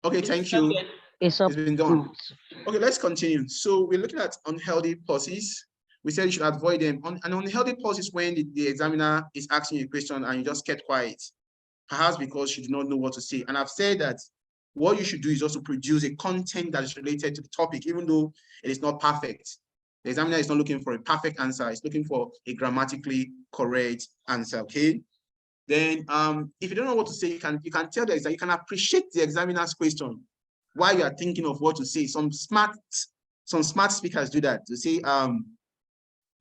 Okay, thank you. It's up. It's been done. Okay, let's continue. So we're looking at unhealthy pauses. We said you should avoid them. An unhealthy pause is when the examiner is asking you a question and you just get quiet, perhaps because you do not know what to say. And I've said that what you should do is also produce a content that is related to the topic, even though it is not perfect. The examiner is not looking for a perfect answer. It's looking for a grammatically correct answer, okay? Then if you don't know what to say, you can tell the examiner, you can appreciate the examiner's question while you are thinking of what to say. Some smart speakers do that. To say,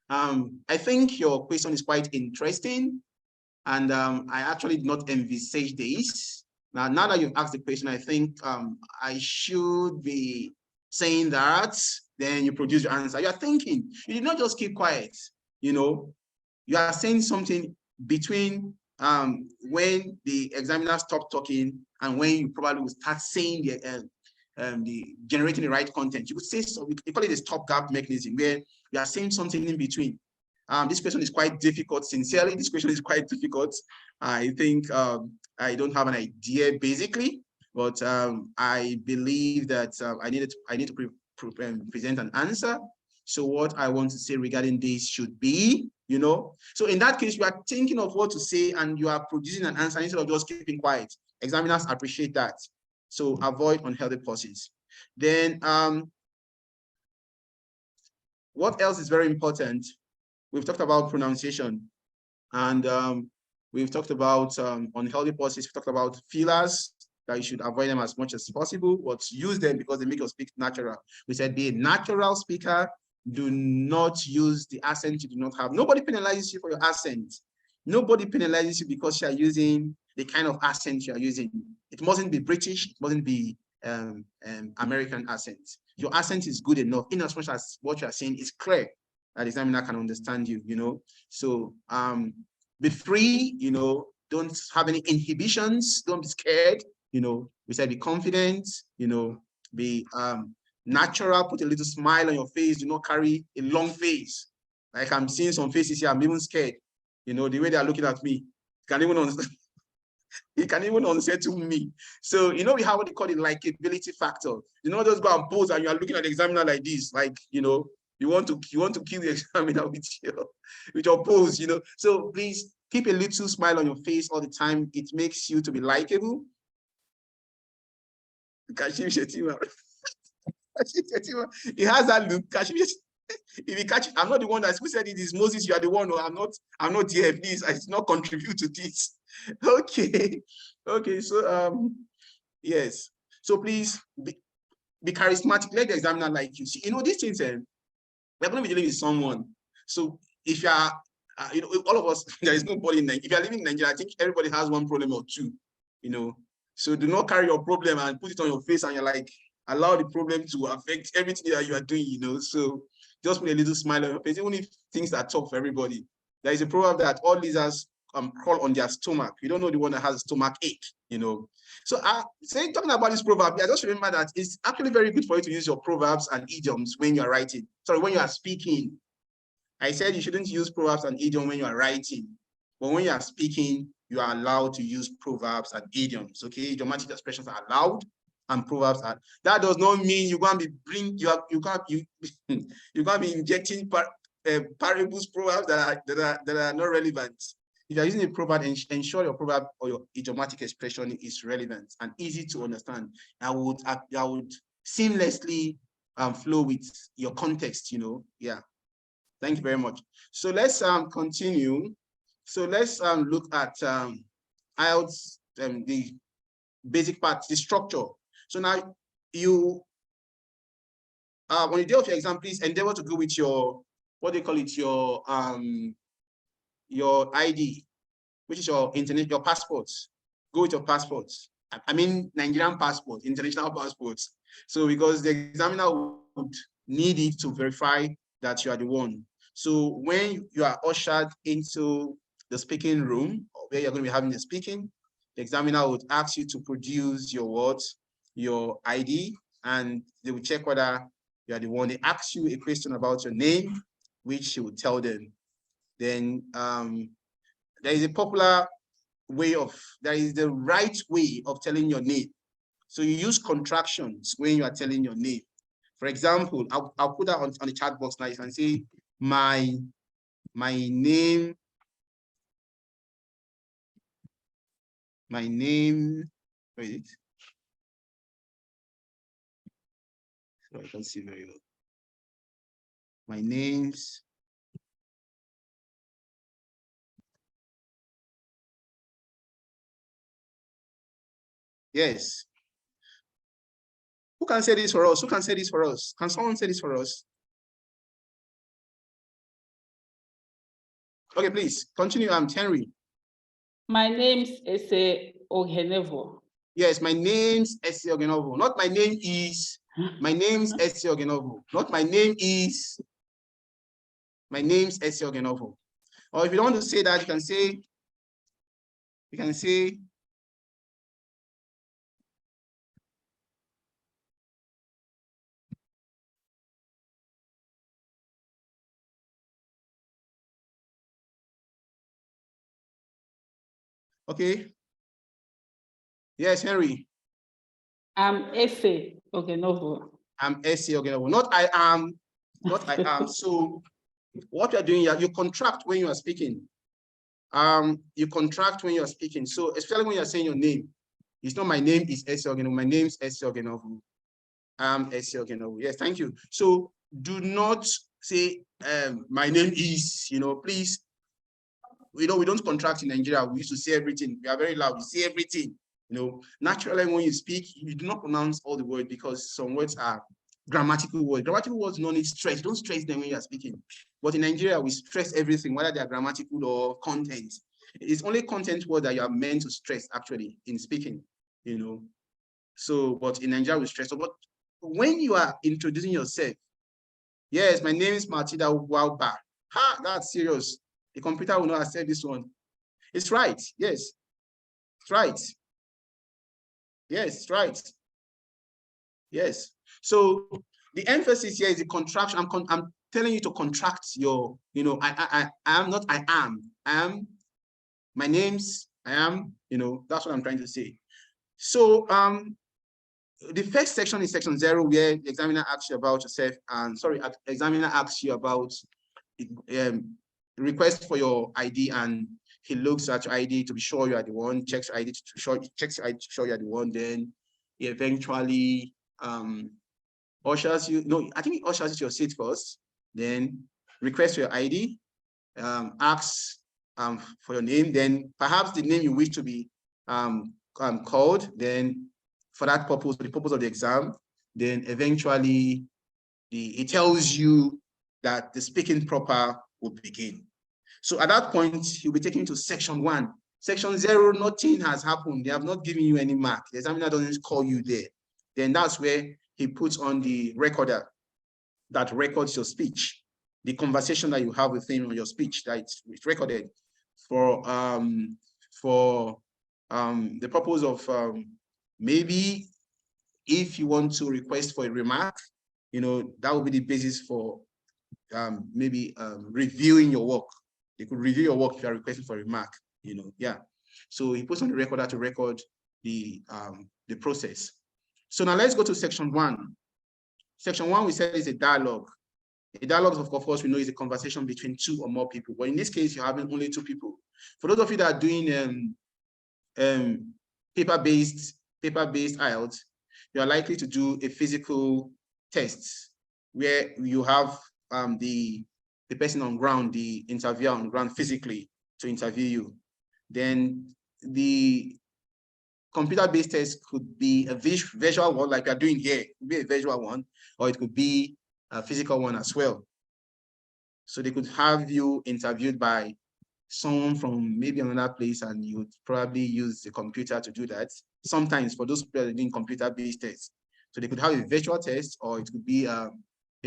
I think your question is quite interesting, and I actually did not envisage this. Now that you've asked the question, I think I should be saying that. Then you produce your answer. You are thinking. You did not just keep quiet. You know, you are saying something between when the examiner stopped talking and when you probably will start saying the generating the right content. You could say so. We call it a stopgap mechanism, where you are saying something in between. This question is quite difficult. Sincerely, this question is quite difficult. I think I don't have an idea basically, but I believe that I need to present an answer. So what I want to say regarding this should be, so in that case, you are thinking of what to say and you are producing an answer instead of just keeping quiet. Examiners appreciate that. So avoid unhealthy pauses. Then what else is very important? We've talked about pronunciation, and we've talked about unhealthy pauses. We've talked about fillers, that you should avoid them as much as possible, but use them because they make you speak natural. We said be a natural speaker. Do not use the accent you do not have. Nobody penalizes you for your accent. Nobody penalizes you because you are using the kind of accent you are using. It mustn't be British. It mustn't be American accent. Your accent is good enough, in as much as what you are saying is clear, that the examiner can understand you. So be free, don't have any inhibitions, don't be scared, we said be confident, be natural, put a little smile on your face, do not carry a long face. Like I'm seeing some faces here, I'm even scared, the way they are looking at me, can't even understand. He can even unsettle me. So, we have what they call the likability factor. Just go and pose and you are looking at the examiner like this, like, you want to kill the examiner with your pose, So please keep a little smile on your face all the time. It makes you to be likable. Kashim Shetima. He has that look. Kashim Shetima. If you catch it, I'm not the one who said it is Moses. You are the one. No, I'm not here. Please, I did not contribute to this. Okay. So yes. So please be charismatic. Let the examiner like you. See, these things. We're going to be dealing with someone. So if you are, all of us, there is nobody in Nigeria. If you're living in Nigeria, I think everybody has one problem or two. So do not carry your problem and put it on your face and you're like, allow the problem to affect everything that you are doing. So just put a little smile on your face, even if things are tough for everybody. There is a proverb that all lizards crawl on their stomach. You don't know the one that has a stomach ache, So talking about this proverb, I just remember that it's actually very good for you to use your proverbs and idioms when you are writing. Sorry, when you are speaking. I said you shouldn't use proverbs and idioms when you are writing. But when you are speaking, you are allowed to use proverbs and idioms. Okay, idiomatic expressions are allowed, and proverbs are. That does not mean you're going to be you're going to be injecting parables, proverbs that are not relevant. If you're using a proverb, ensure your proverb or your idiomatic expression is relevant and easy to understand. I would seamlessly flow with your context. Yeah. Thank you very much. So let's continue. So let's look at IELTS, the basic part, the structure. So now you, on the day of your exam, please endeavor to go with your, what do you call it, your ID, which is your internet, your passports. Go with your passports. I mean, Nigerian passport, international passports. So because the examiner would need it to verify that you are the one. So when you are ushered into the speaking room, where you're going to be having the speaking, the examiner would ask you to produce your words, your ID, and they will check whether you are the one. They ask you a question about your name, which you will tell them. Then there is a popular way there is the right way of telling your name. So you use contractions when you are telling your name. For example, I'll put that on the chat box now. You can say my name, where is it? So I can see very well. My name's yes. Who can say this for us? Who can say this for us? Can someone say this for us? Okay, please continue. I'm Henry. My name's Ese Ogenevo. Yes, my name's Ese Ogenovo. Not my name is. My name's Ese Ogenovo. Not my name is. My name's Ese Ogenovo. Or if you don't want to say that, you can say. Okay. Yes, Henry. I'm Ese Ogenovo. I'm Ese Ogenovo. Not I am. Not I am. So what you're doing here, you contract when you are speaking. You contract when you are speaking. So especially when you're saying your name. It's not my name is Ese Ogenovo. My name's Ese Ogenovo. I'm Ese Ogenovo. Yes, thank you. So do not say my name is, please. We don't contract in Nigeria. We used to say everything. We are very loud. We say everything. Naturally, when you speak, you do not pronounce all the words because some words are grammatical words. Grammatical words don't need stress. Don't stress them when you are speaking. But in Nigeria, we stress everything, whether they are grammatical or content. It's only content words that you are meant to stress actually in speaking, So, but in Nigeria, we stress. So, but when you are introducing yourself, yes, my name is Martida Wauba. Ha, that's serious. The computer will not accept this one. It's right. Yes, it's right. Yes, it's right. Yes. So the emphasis here is the contraction. I'm telling you to contract your, I am not I am. I am, my name's I am, that's what I'm trying to say. So the first section is section 0, where the examiner asks you about yourself, and examiner asks you about request for your ID, and he looks at your ID to be sure you are the one, checks your ID to checks your ID to show you are the one, then he eventually ushers you, I think he ushers you to your seat first, then request your ID, asks for your name, then perhaps the name you wish to be called, then for that purpose, for the purpose of the exam, then eventually it tells you that the speaking proper will begin. So at that point, you'll be taken to section 1. Section 0, nothing has happened. They have not given you any mark. The examiner doesn't call you there. Then that's where he puts on the recorder that records your speech, the conversation that you have with him on your speech, that it's recorded for the purpose of maybe if you want to request for a remark, that will be the basis for maybe reviewing your work. They could review your work if you are requesting for a remark, yeah. So he puts on the recorder to record the process. So now let's go to section 1. Section 1, we said, is a dialogue. A dialogue, of course, we know is a conversation between 2 or more people. But in this case, you're having only 2 people. For those of you that are doing paper-based Ielts, you are likely to do a physical test where you have the person on ground, the interviewer on ground physically to interview you. Then the computer-based test could be a visual one, like we are doing here. It could be a visual one, or it could be a physical one as well. So they could have you interviewed by someone from maybe another place, and you would probably use the computer to do that. Sometimes for those people that are doing computer-based tests, so they could have a virtual test, or it could be a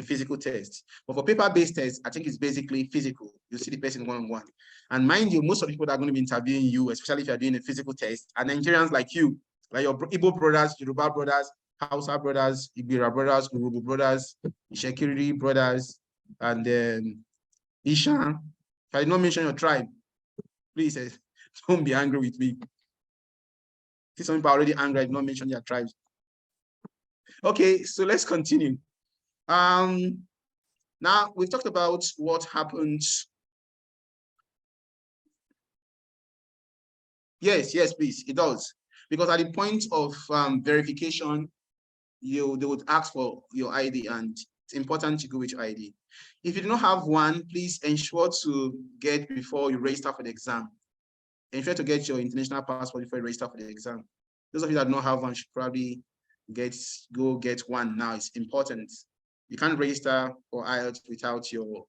physical test. But for paper-based tests, I think it's basically physical. You see the person one-on-one. And mind you, most of the people that are going to be interviewing you, especially if you're doing a physical test, are Nigerians like you, like your Igbo brothers, Yoruba brothers, Hausa brothers, Ibira brothers, Urubu brothers, Ishekiri brothers, and then Ishan. If I did not mention your tribe, please don't be angry with me. See, some people are already angry. I did not mention their tribes. Okay, so let's continue. Now we've talked about what happened. Yes, please, it does. Because at the point of verification, they would ask for your ID, and it's important to go with your ID. If you do not have one, please ensure to get before you register for the exam. Ensure to get your international passport before you register for the exam. Those of you that do not have one should probably go get one now. It's important. You can't register for Ielts without your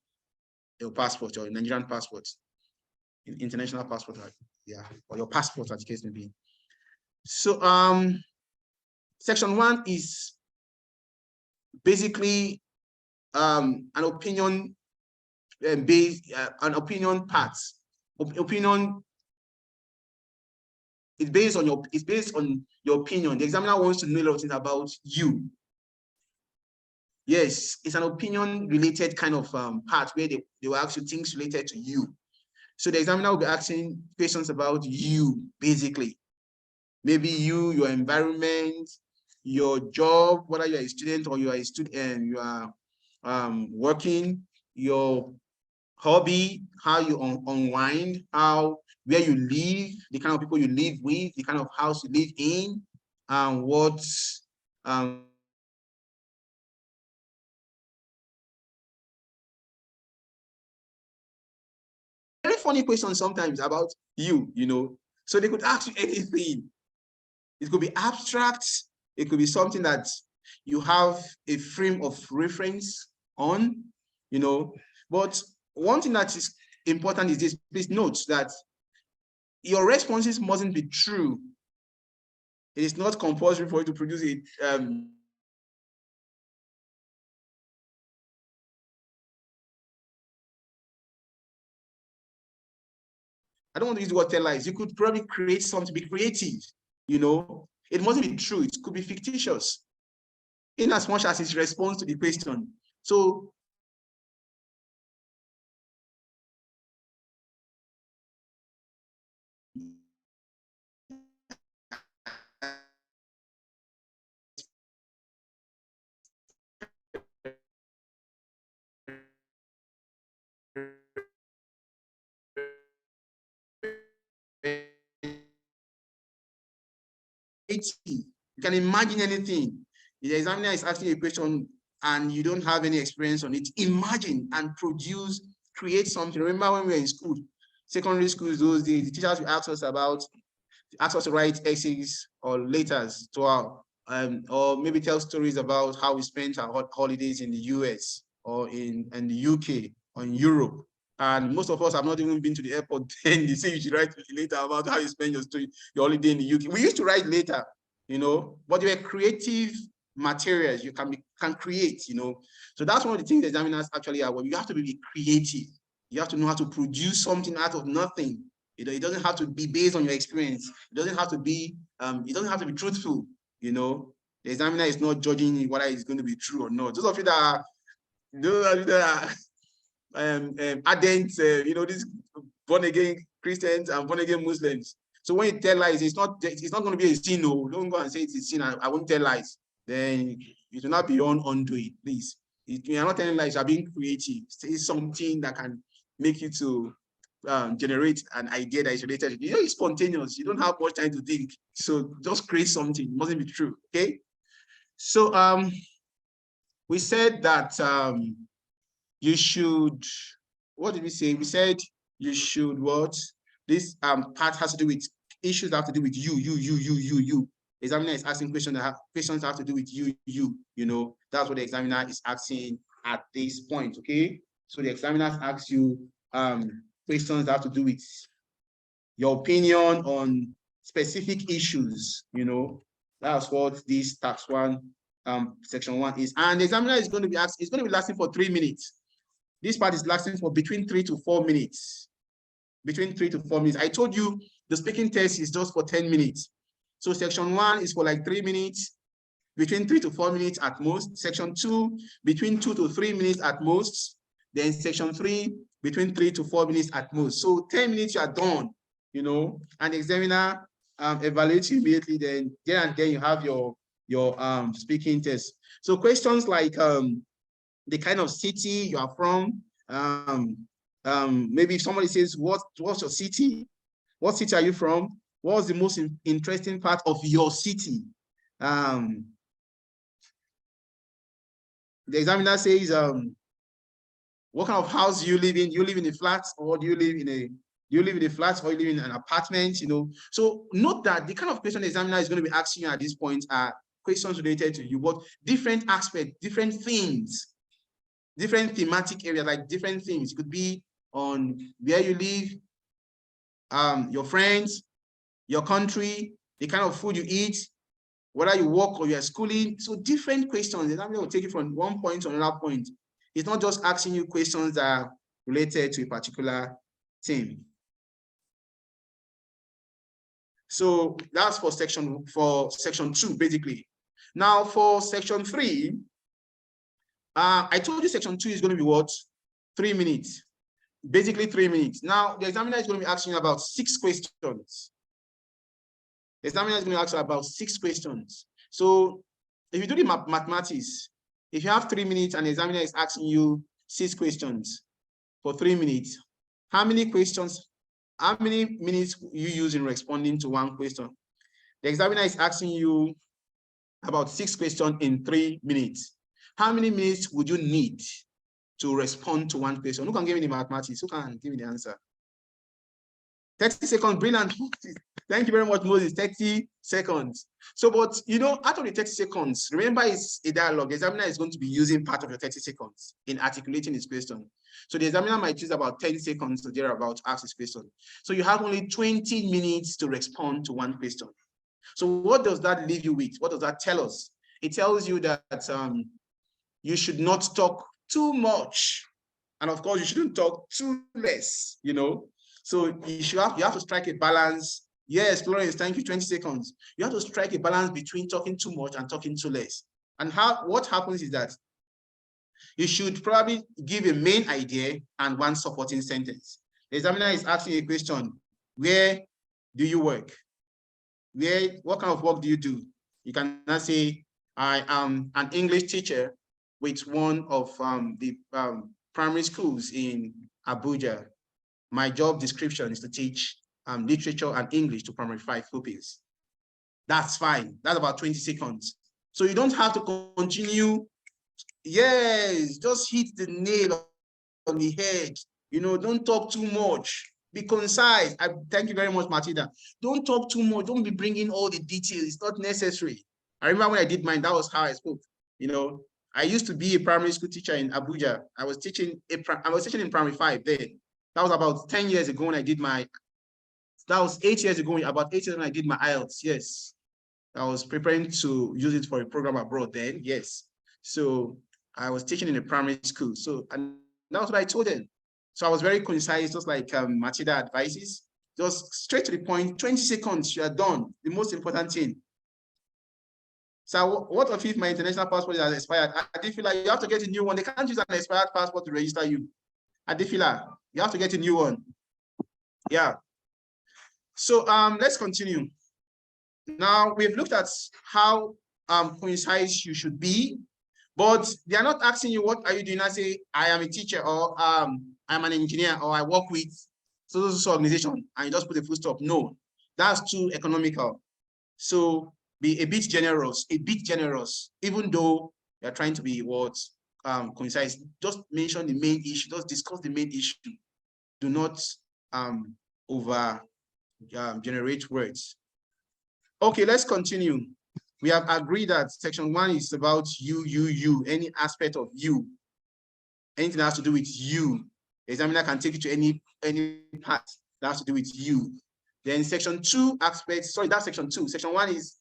passport, your Nigerian passport, international passport, yeah, or your passport, as the case may be. So section 1 is basically an opinion based, an opinion part. Opinion is based on your opinion. The examiner wants to know a lot of things about you. Yes, it's an opinion related kind of part where they will ask you things related to you. So the examiner will be asking questions about you, basically. Maybe you, your environment, your job, whether you are a student or you are a student and you are working, your hobby, how you unwind, where you live, the kind of people you live with, the kind of house you live in, and what very funny questions sometimes about you, So they could ask you anything. It could be abstract. It could be something that you have a frame of reference on, But one thing that is important is this. Please note that your responses mustn't be true. It is not compulsory for you to produce it. I don't want to use the word tell lies. You could probably create something, be creative, It mustn't be true. It could be fictitious, in as much as it responds to the question. So you can imagine anything. The examiner is asking a question and you don't have any experience on it. Imagine and create something. Remember when we were in school, secondary schools those days, the teachers would ask us to write essays or letters to our, or maybe tell stories about how we spent our holidays in the US or in the UK or in Europe. And most of us have not even been to the airport. Then they say you should write later about how you spend your holiday in the UK. We used to write later, but they were creative materials you can create, So that's one of the things the examiners actually are. Well, you have to be creative. You have to know how to produce something out of nothing. It doesn't have to be based on your experience. It doesn't have to be. It doesn't have to be truthful. The examiner is not judging whether it's going to be true or not. Those of you that are ardent, these born again Christians and born again Muslims. So when you tell lies, it's not going to be a sin. No, don't go and say it's a sin. I won't tell lies. Then you do not be undo it, please. You are not telling lies. You are being creative. Say something that can make you to generate an idea that is related. It's spontaneous. You don't have much time to think. So just create something. It mustn't be true. Okay. So we said that you should, what did we say? We said you should what? This part has to do with issues that have to do with you. The examiner is asking questions that have to do with you. That's what the examiner is asking at this point. Okay. So the examiners ask you questions that have to do with your opinion on specific issues. That's what this tax 1 section 1 is. And the examiner is going to be asked, it's going to be lasting for 3 minutes. This part is lasting for between 3 to 4 minutes. Between 3 to 4 minutes. I told you the speaking test is just for 10 minutes. So section 1 is for like 3 minutes, between 3 to 4 minutes at most. Section 2, between 2 to 3 minutes at most. Then section 3, between 3 to 4 minutes at most. So 10 minutes you are done, and the examiner evaluates you immediately. Then and then you have your your speaking test. So questions like the kind of city you are from, maybe if somebody says, what's your city? What city are you from? What's the most interesting part of your city? The examiner says, what kind of house do you live in? Do you live in a flat, or do you live in a flat, or you live in an apartment? So note that the kind of question the examiner is going to be asking you at this point are questions related to you, but different aspects, different things, different thematic areas, like different things. It could be on where you live, your friends, your country, the kind of food you eat, whether you work or you're schooling. So different questions. The examiner will take it from one point to another point. It's not just asking you questions that are related to a particular theme. So that's for section 2, basically. Now for section 3, I told you section 2 is going to be what? 3 minutes. Basically 3 minutes. Now the examiner is going to be asking you about 6 questions. The examiner is going to ask you about 6 questions. So if you do the mathematics, if you have 3 minutes and the examiner is asking you 6 questions for 3 minutes, how many minutes you use in responding to one question? The examiner is asking you about 6 questions in 3 minutes. How many minutes would you need to respond to one question? Who can give me the mathematics? Who can give me the answer? 30 seconds, brilliant. Thank you very much, Moses. 30 seconds. So, but out of the 30 seconds, remember it's a dialogue. The examiner is going to be using part of your 30 seconds in articulating his question. So the examiner might choose about 10 seconds to thereabout ask his question. So you have only 20 minutes to respond to one question. So what does that leave you with? What does that tell us? It tells you that you should not talk too much. And of course, you shouldn't talk too less, So you have to strike a balance. Yes, Florence, thank you, 20 seconds. You have to strike a balance between talking too much and talking too less. And what happens is that you should probably give a main idea and one supporting sentence. The examiner is asking a question: where do you work? What kind of work do you do? You cannot say, I am an English teacher with one of the primary schools in Abuja. My job description is to teach literature and English to primary 5 pupils. That's fine. That's about 20 seconds. So you don't have to continue. Yes, just hit the nail on the head. Don't talk too much. Be concise. Thank you very much, Matilda. Don't talk too much. Don't be bringing all the details. It's not necessary. I remember when I did mine, that was how I spoke. I used to be a primary school teacher in Abuja. I was teaching in primary 5 then. That was about 10 years ago when I did that was 8 years ago, about 8 years when I did my Ielts. Yes. I was preparing to use it for a program abroad then. Yes. So I was teaching in a primary school. So, and that was what I told them. So I was very concise, just like Matilda advises. Just straight to the point, 20 seconds, you are done. The most important thing. So what if my international passport has expired? Adifila, you have to get a new one. They can't use an expired passport to register you. Adifila, you have to get a new one. Yeah. So let's continue. Now we've looked at how concise you should be, but they are not asking you what are you doing. I say I am a teacher, or I'm an engineer, or I work with so organization, and you just put a full stop. No, that's too economical. So be a bit generous, even though you're trying to be concise. Just mention the main issue. Just discuss the main issue. Do not over generate words. Okay, let's continue. We have agreed that section 1 is about you, any aspect of you, anything that has to do with you. The examiner can take you to any part that has to do with you. Then section 2 aspects, sorry, that's section 2. Section 1 is,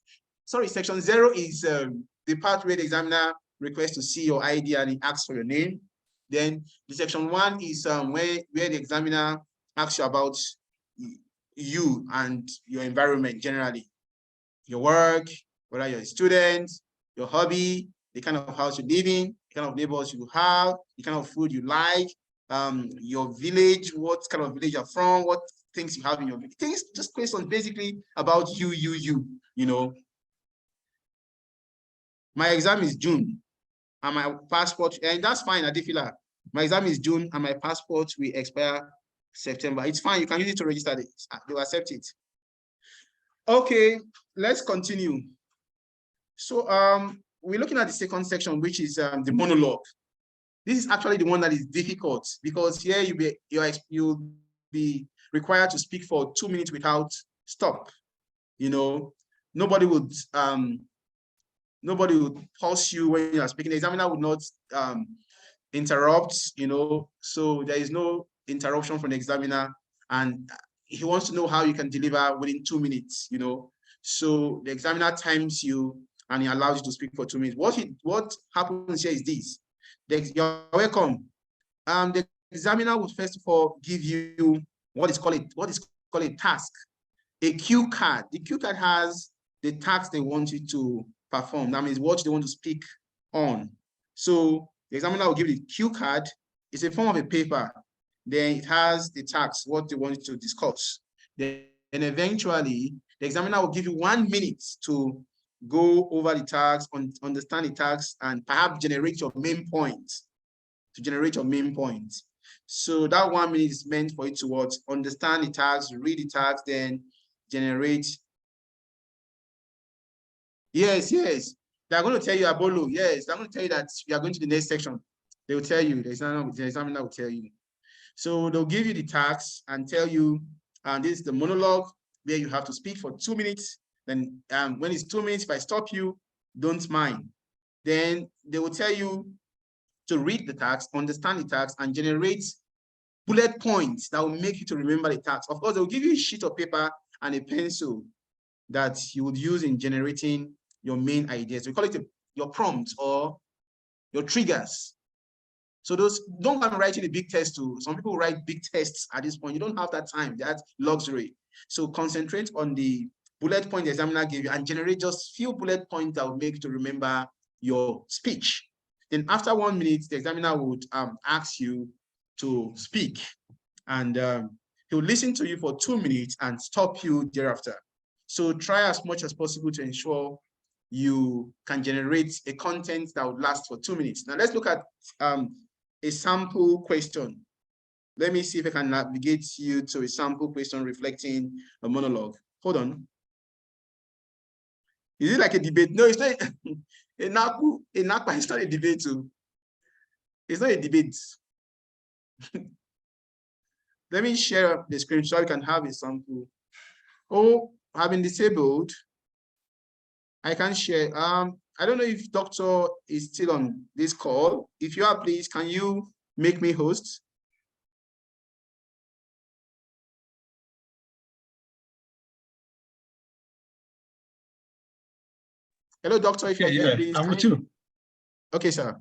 sorry, section 0 is the part where the examiner requests to see your ID and he asks for your name. Then the section 1 is where the examiner asks you about you and your environment generally. Your work, whether you're a student, your hobby, the kind of house you live in, the kind of neighbors you have, the kind of food you like, your village, what kind of village you're from, what things you have in your village. Things, just questions basically about you. My exam is June, and my passport, and that's fine, Adifila. My exam is June, and my passport will expire September. It's fine. You can use it to register this. They will accept it. Okay, let's continue. So we're looking at the second section, which is the monologue. This is actually the one that is difficult because here you'll be required to speak for 2 minutes without stop. You know, nobody would pause you when you are speaking. The examiner would not interrupt, you know, so there is no interruption from the examiner, and he wants to know how you can deliver within 2 minutes, you know. So the examiner times you and he allows you to speak for 2 minutes. What happens here is this. You're welcome. The examiner would first of all give you what is called a task, a cue card. The cue card has the task they want you to perform. That means what they want to speak on. So the examiner will give you the cue card. It's a form of a paper. Then it has the task, what they want you to discuss. Then eventually, the examiner will give you 1 minute to go over the task, understand the task, and perhaps generate your main point. So that 1 minute is meant for you to what? Understand the task, read the task, then generate. Yes. They're going to tell you Abolo. Yes, they're going to tell you that you are going to the next section. They will tell you, the examiner will tell you. So they'll give you the task and tell you, and this is the monologue where you have to speak for 2 minutes. Then when it's 2 minutes, if I stop you, don't mind. Then they will tell you to read the task, understand the task, and generate bullet points that will make you to remember the task. Of course, they'll give you a sheet of paper and a pencil that you would use in generating your main ideas. We call it your prompts or your triggers. So those, don't come writing a big test too. Some people write big tests at this point. You don't have that time, that's luxury. So concentrate on the bullet point the examiner gave you and generate just few bullet points that will make you to remember your speech. Then after 1 minute, the examiner would ask you to speak, and he'll listen to you for 2 minutes and stop you thereafter. So try as much as possible to ensure you can generate a content that would last for 2 minutes. Now let's look at a sample question. Let me see if I can navigate you to a sample question reflecting a monologue. Hold on. Is it like a debate? No, it's not. It's not a debate too. It's not a debate. Let me share the screen so you can have a sample. Oh, I've been disabled. I can share. I don't know if Doctor is still on this call. If you are, please, can you make me host? Hello, Doctor. If you're here, please. I'm with you. Okay, sir.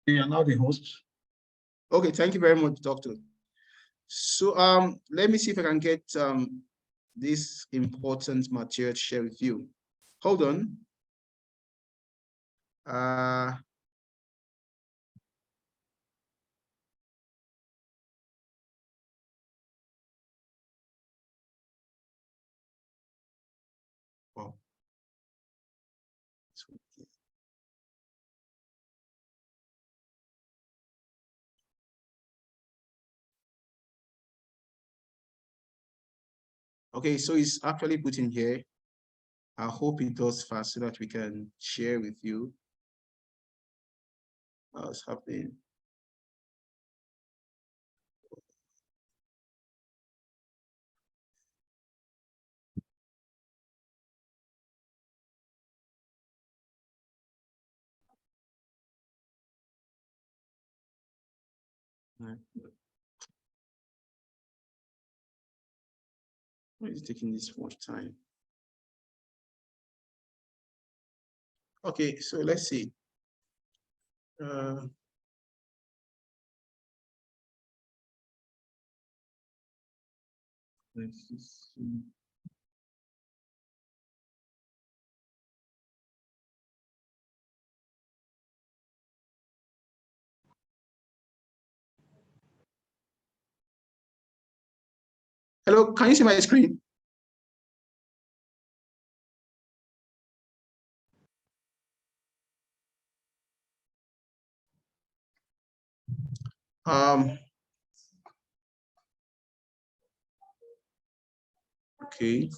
You are now the host. Okay, thank you very much, Doctor. So let me see if I can get this important material to share with you. Hold on. Oh. Okay, so it's actually put in here. I hope it does fast so that we can share with you what's happening. Why is it taking this much time? Okay, so let's see. Let's see. Hello, can you see my screen? Okay.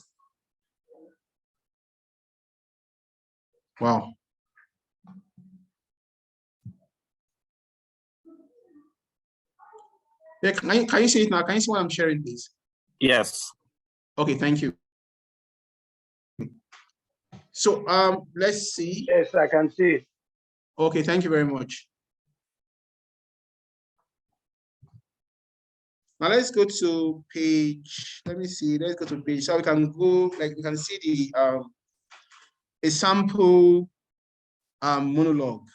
Wow. Yeah, can you see it now? Can you see what I'm sharing, please? Yes. Okay, thank you. So let's see. Yes, I can see. Okay, thank you very much. Now let's go to page. Let me see. Let's go to page so we can go, like we can see the a sample monologue.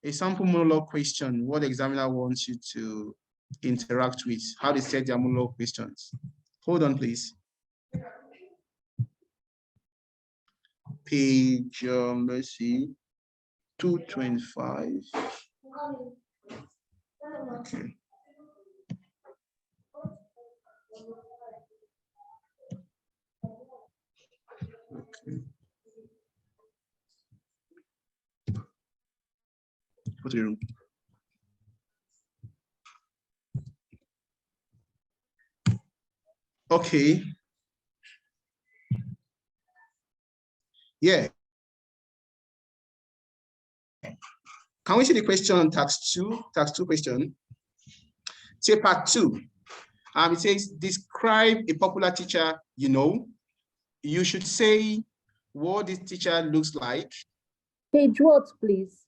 A sample monologue question, what the examiner wants you to interact with, how they set their monologue questions. Hold on, please. Page, let's see, 225. Okay. Okay. Go to your room. Okay. Yeah. Can we see the question on tax two? Tax 2 question. Say part 2. It says, describe a popular teacher you know. You should say what this teacher looks like. Page what, please?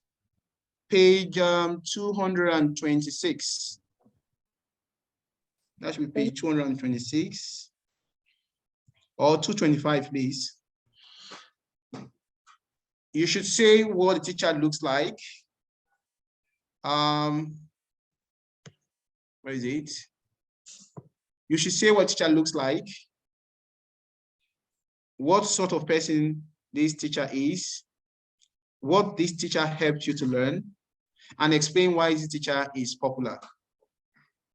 Page 226. That should be page 226 or 225, please. You should say what the teacher looks like. Where is it? You should say what teacher looks like, what sort of person this teacher is, what this teacher helped you to learn, and explain why this teacher is popular.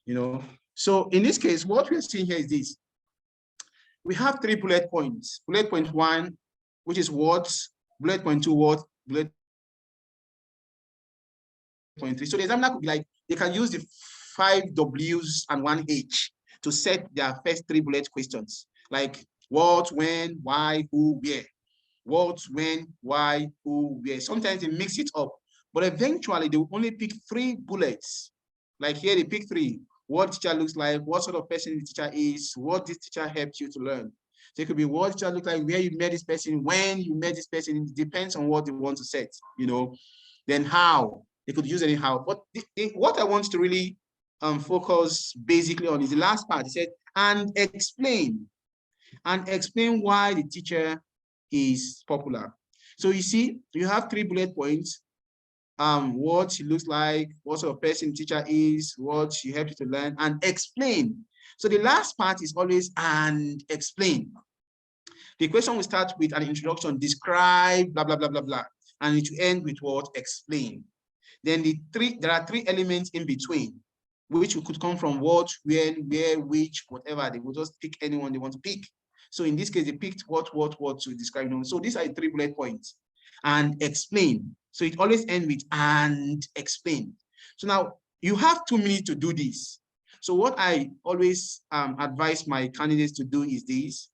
You know, so in this case, what we're seeing here is this. We have 3 bullet points. Bullet point 1, which is what, bullet point 2, what, bullet point 3. So the examiner could be like, they can use the 5 W's and 1 H to set their first 3 bullet questions, like what, when, why, who, where. What, when, why, who, where. Sometimes they mix it up, but eventually they will only pick 3 bullets. Like here, they pick 3. What teacher looks like, what sort of person the teacher is, what this teacher helped you to learn. So it could be what teacher looks like, where you met this person, when you met this person. It depends on what they want to set, you know. Then how, they could use any how. But what I want to really focus basically on is the last part. It said, and explain why the teacher is popular. So you see, you have 3 bullet points. What she looks like, what sort of person teacher is, what she helped you to learn, and explain. So the last part is always and explain. The question will start with an introduction, describe, blah, blah, blah, blah, blah. And it will end with what? Explain. Then there are 3 elements in between, which could come from what, when, where, which, whatever. They will just pick anyone they want to pick. So in this case, they picked what to describe them. So these are 3 bullet points. And explain. So it always ends with and explain. So now you have 2 minutes to do this. So what I always advise my candidates to do is this.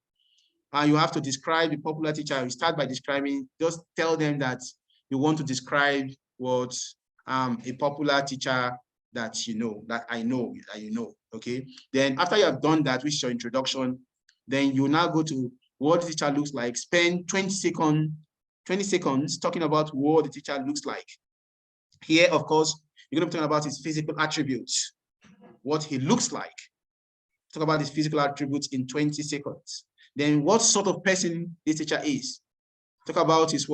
You have to describe the popular teacher. You start by describing, just tell them that you want to describe what a popular teacher that you know, that you know, okay? Then after you have done that, which is your introduction, then you now go to what the teacher looks like. Spend 20 seconds talking about what the teacher looks like. Here, of course, you're going to be talking about his physical attributes, what he looks like. Talk about his physical attributes in 20 seconds. Then what sort of person this teacher is. Talk about his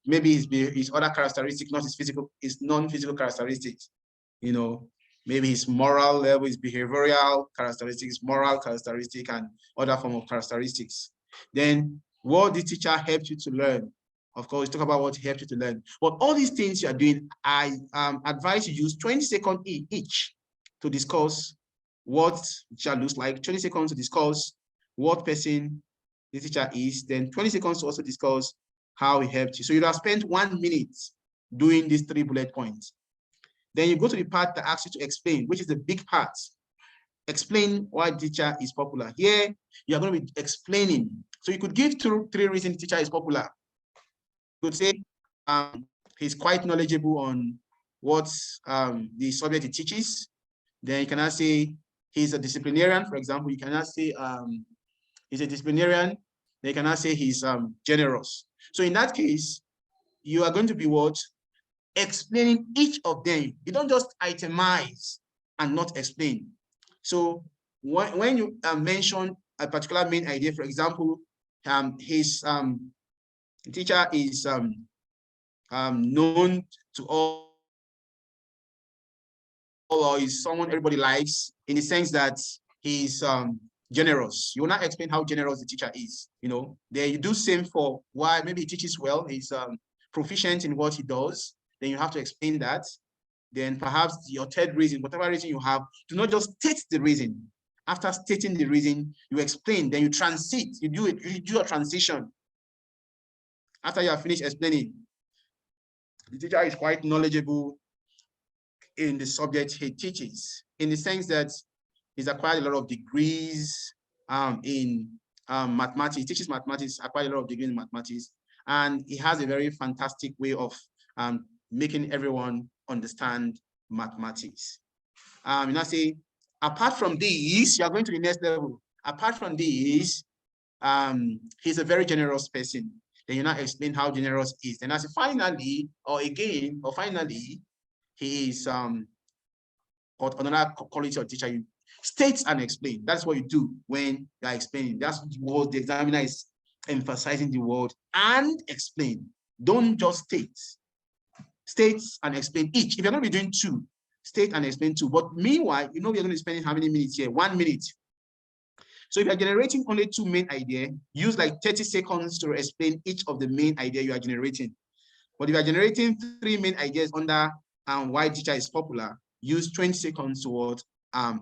maybe his other characteristics, not his physical, his non-physical characteristics. You know, maybe his moral level, his behavioral characteristics, moral characteristic, and other form of characteristics. Then what the teacher helped you to learn. Of course, talk about what he helped you to learn. But all these things you are doing, I advise you use 20 seconds each to discuss what teacher looks like, 20 seconds to discuss what person the teacher is, then 20 seconds to also discuss how he helped you. So you'd have spent 1 minute doing these 3 bullet points. Then you go to the part that asks you to explain, which is the big part. Explain why teacher is popular. Here, you are going to be explaining. So you could give 3 reasons teacher is popular. You could say he's quite knowledgeable on what the subject he teaches. Then you cannot say he's a disciplinarian, for example. You cannot say he's a disciplinarian. Then you cannot say he's generous. So in that case, you are going to be what? Explaining each of them. You don't just itemize and not explain. So when you mention a particular main idea, for example, his teacher is known to all, or is someone everybody likes, in the sense that he's generous. You will not explain how generous the teacher is. Then you do same for why maybe he teaches well, he's proficient in what he does. Then you have to explain that. Then perhaps your third reason, whatever reason you have, do not just state the reason. After stating the reason, you explain, then you transit, you do a transition. After you have finished explaining, the teacher is quite knowledgeable in the subject he teaches, in the sense that he's acquired a lot of degrees in mathematics. He teaches mathematics, acquired a lot of degrees in mathematics, and he has a very fantastic way of making everyone understand mathematics. I say, apart from these, you are going to the next level. Apart from these, he's a very generous person. Then you now explain how generous he is. And I say, finally, he is or another quality of teacher. You state and explain. That's what you do when you are explaining. That's what the examiner is emphasizing, the word and explain. Don't just state. State and explain each. If you're going to be doing 2, state and explain 2. But meanwhile, we're going to be spending how many minutes here? 1 minute. So if you're generating only 2 main ideas, use like 30 seconds to explain each of the main idea you are generating. But if you're generating 3 main ideas under why teacher is popular, use 20 seconds to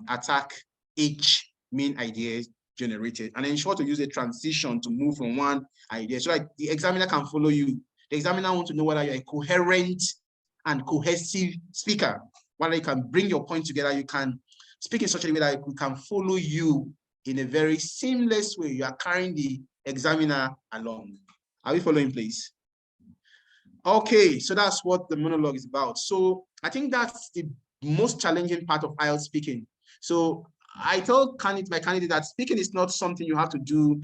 attack each main idea generated, and ensure to use a transition to move from one idea so that the examiner can follow you. The examiner wants to know whether you're a coherent and cohesive speaker, whether you can bring your point together, you can speak in such a way that we can follow you in a very seamless way. You are carrying the examiner along. Are we following, please? Okay, so that's what the monologue is about. So I think that's the most challenging part of Ielts speaking. So I told my candidate that speaking is not something you have to do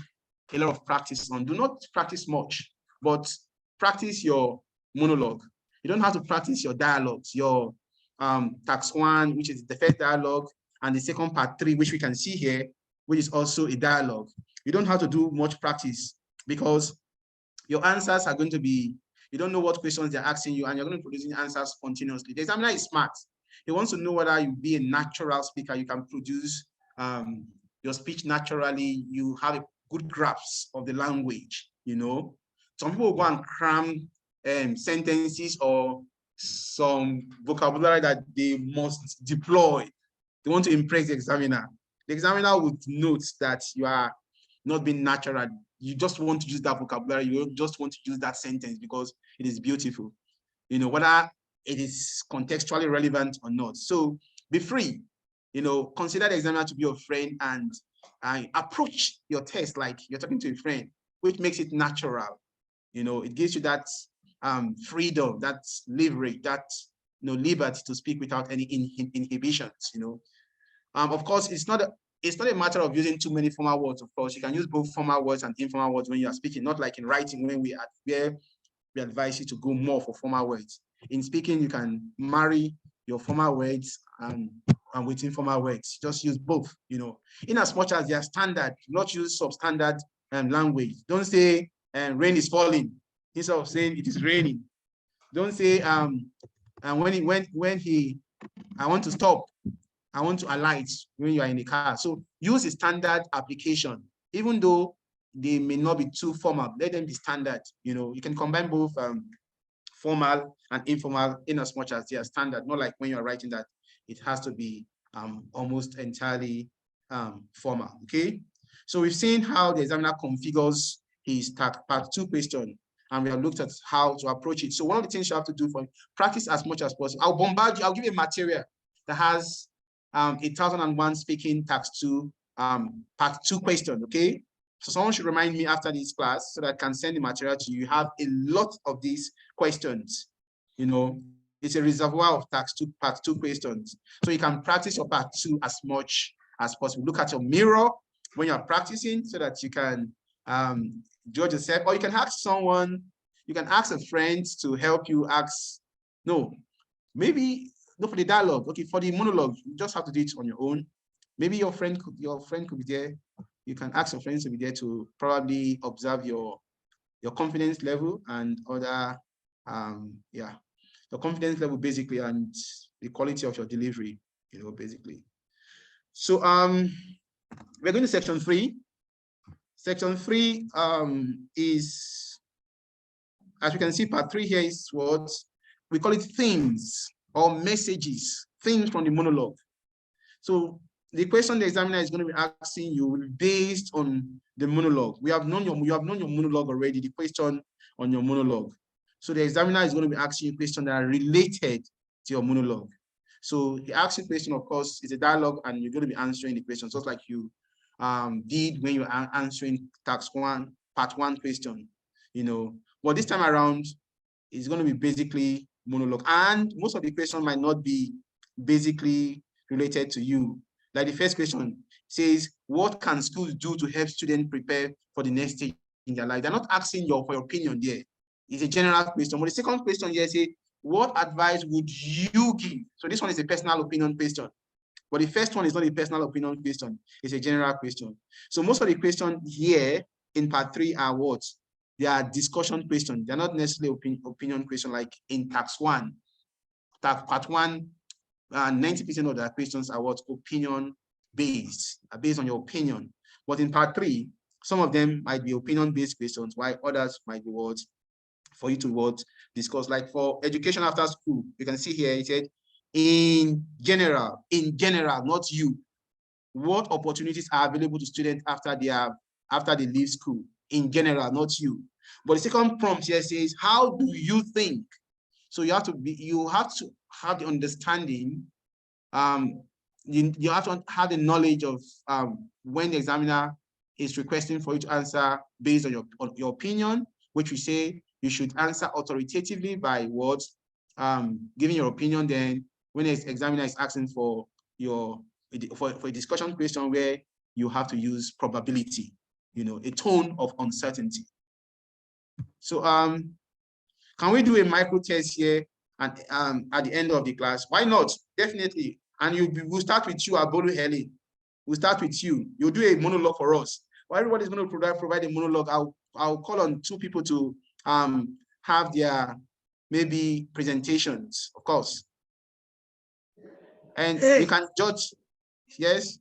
a lot of practice on. Do not practice much, but practice your monologue. You don't have to practice your dialogues, your task 1, which is the first dialogue, and the second part 3, which we can see here, which is also a dialogue. You don't have to do much practice because your answers are going to be, you don't know what questions they're asking you, and you're going to be producing answers spontaneously. The examiner is smart. He wants to know whether you be a natural speaker, you can produce your speech naturally, you have a good grasp of the language, Some people go and cram sentences or some vocabulary that they must deploy. They want to impress the examiner. The examiner would note that you are not being natural. You just want to use that vocabulary. You just want to use that sentence because it is beautiful, whether it is contextually relevant or not. So be free, consider the examiner to be your friend and approach your test like you're talking to a friend, which makes it natural. It gives you that freedom, that leverage, that liberty to speak without any inhibitions. Of course, it's not a matter of using too many formal words. Of course, you can use both formal words and informal words when you are speaking, not like in writing when we advise you to go more for formal words. In speaking, you can marry your formal words and with informal words. Just use both, in as much as they are standard, not use substandard language. Don't say rain is falling instead of saying it is raining. Don't say and I want to stop, I want to alight when you are in the car. So use a standard application, even though they may not be too formal. Let them be standard. You can combine both formal and informal in as much as they are standard. Not like when you are writing that it has to be almost entirely formal. Okay, so we've seen how the examiner configures his part 2 question, and we have looked at how to approach it. So one of the things you have to do for practice as much as possible. I'll bombard you. I'll give you a material that has 1001 speaking task 2 part 2 question. Okay, so someone should remind me after this class so that I can send the material to you. You have a lot of these questions. You know, it's a reservoir of task 2 part 2 questions. So you can practice your part 2 as much as possible. Look at your mirror when you're practicing so that you can judge yourself, or you can ask someone, you can ask a friend to help you ask. No, maybe not for the dialogue. Okay, for the monologue, you just have to do it on your own. Maybe your friend could be there. You can ask your friends to be there to probably observe your confidence level and other yeah, the confidence level basically, and the quality of your delivery, you know, basically. So we're going to section 3. Section 3 is, as you can see, part 3 here is what we call it themes or messages, themes from the monologue. So the question the examiner is going to be asking you will be based on the monologue. You have known your monologue already, the question on your monologue. So the examiner is going to be asking you questions that are related to your monologue. So the asking question, of course, is a dialogue, and you're going to be answering the questions just like you did when you are answering task 1, part 1 question. You know, but this time around, it's going to be basically monologue, and most of the questions might not be basically related to you. Like the first question says, what can schools do to help students prepare for the next stage in their life? They're not asking for your opinion there. It's a general question. But the second question here says, what advice would you give? So this one is a personal opinion question. But the first one is not a personal opinion question. It's a general question. So most of the questions here in part 3 are what? They are discussion questions. They're not necessarily opinion questions like in task 1. Part 1, 90% of the questions are what? Opinion based, based on your opinion. But in part 3, some of them might be opinion based questions, while others might be what? For you to what? Discuss. Like for education after school, you can see here it said, in general, not you. What opportunities are available to students after they leave school? In general, not you. But the second prompt here says, how do you think? So you have to have the understanding. You have to have the knowledge of when the examiner is requesting for you to answer based on your opinion, which we say you should answer authoritatively by what? Giving your opinion. Then when the examiner is asking for a discussion question where you have to use probability, you know, a tone of uncertainty. So can we do a micro test here and at the end of the class? Why not? Definitely. And we'll start with you, Abolu Helen. We'll start with you. You'll do a monologue for us. Well, everybody's going to provide a monologue. I'll call on 2 people to have their maybe presentations, of course. And you can judge. Yes,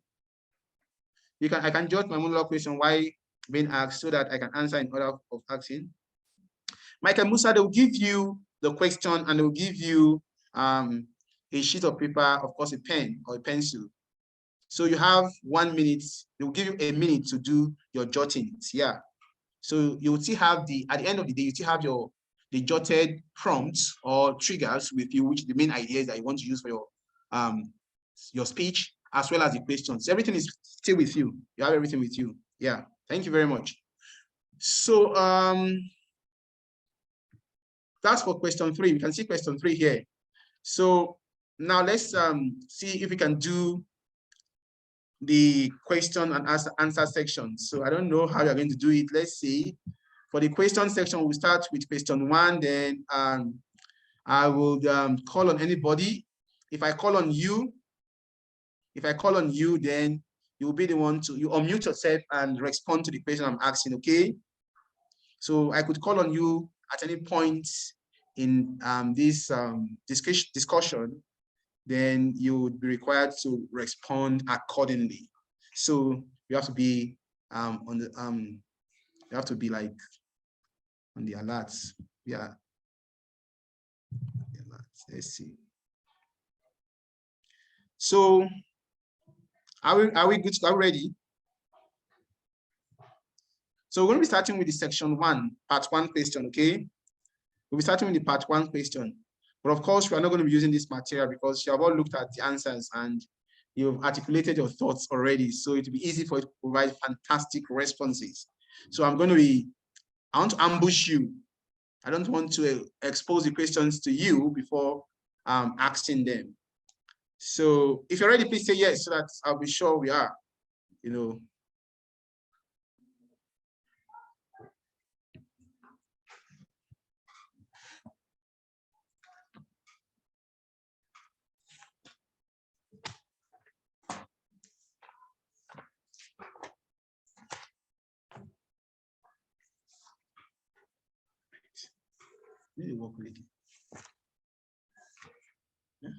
I can judge my monologue question while being asked so that I can answer in order of asking. Michael Musa, they'll give you the question and they'll give you a sheet of paper, of course, a pen or a pencil. So you have 1 minute. They'll give you a minute to do your jottings. Yeah. So you will still have at the end of the day, you still have the jotted prompts or triggers with you, which the main ideas that you want to use for your speech, as well as the questions. Everything is still with you. You have everything with you. Yeah. Thank you very much. So that's for question 3. We can see question 3 here. So now let's see if we can do the question and answer section. So I don't know how you're going to do it. Let's see. For the question section, we'll start with question 1. Then I will call on anybody. If I call on you, then you'll be the one to unmute yourself and respond to the question I'm asking. Okay. So I could call on you at any point in this discussion, then you would be required to respond accordingly. So you have to be you have to be like on the alerts. Yeah. Let's see. So Are we good? Are we ready? So we're going to be starting with the section 1, part 1 question, okay? We'll be starting with the part 1 question. But of course, we are not going to be using this material because you have all looked at the answers and you've articulated your thoughts already. So it will be easy for you to provide fantastic responses. So I want to ambush you. I don't want to expose the questions to you before asking them. So if you're ready, please say yes, so that I'll be sure we are, you know. Really work with it. Yeah.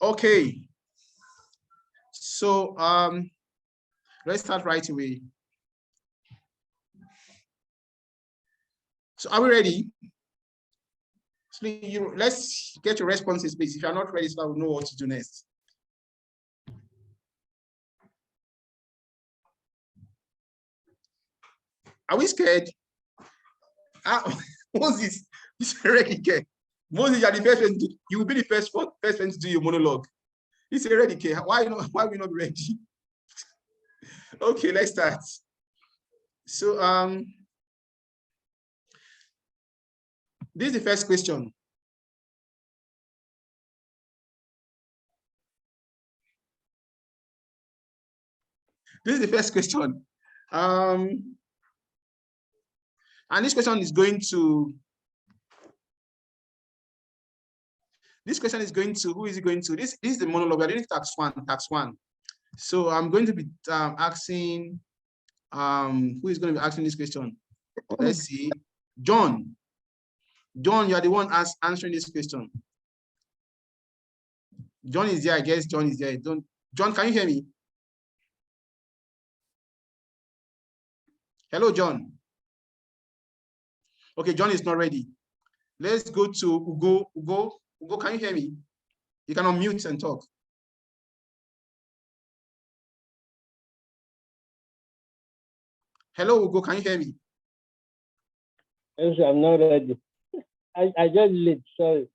Okay. So let's start right away. So are we ready? So let's get your responses, please. If you're not ready, so I will know what to do next. Are we scared? Moses, is already scared. Moses, you're the first one. You will be the first person to do your monologue. He's already scared. Why are we not ready? Okay, let's start. So this is the first question. This is the first question. And this question is going to, who is it going to? This is the monologue. We're doing tax one. So I'm going to be asking, who is going to be asking this question? Let's see. John, you are the one answering this question. John is there, I guess John is there. John, can you hear me? Hello, John. Okay, John is not ready. Let's go to Ugo. Ugo, can you hear me? You can unmute and talk. Hello, Ugo, can you hear me? Yes, I'm not ready. I joined late, sorry.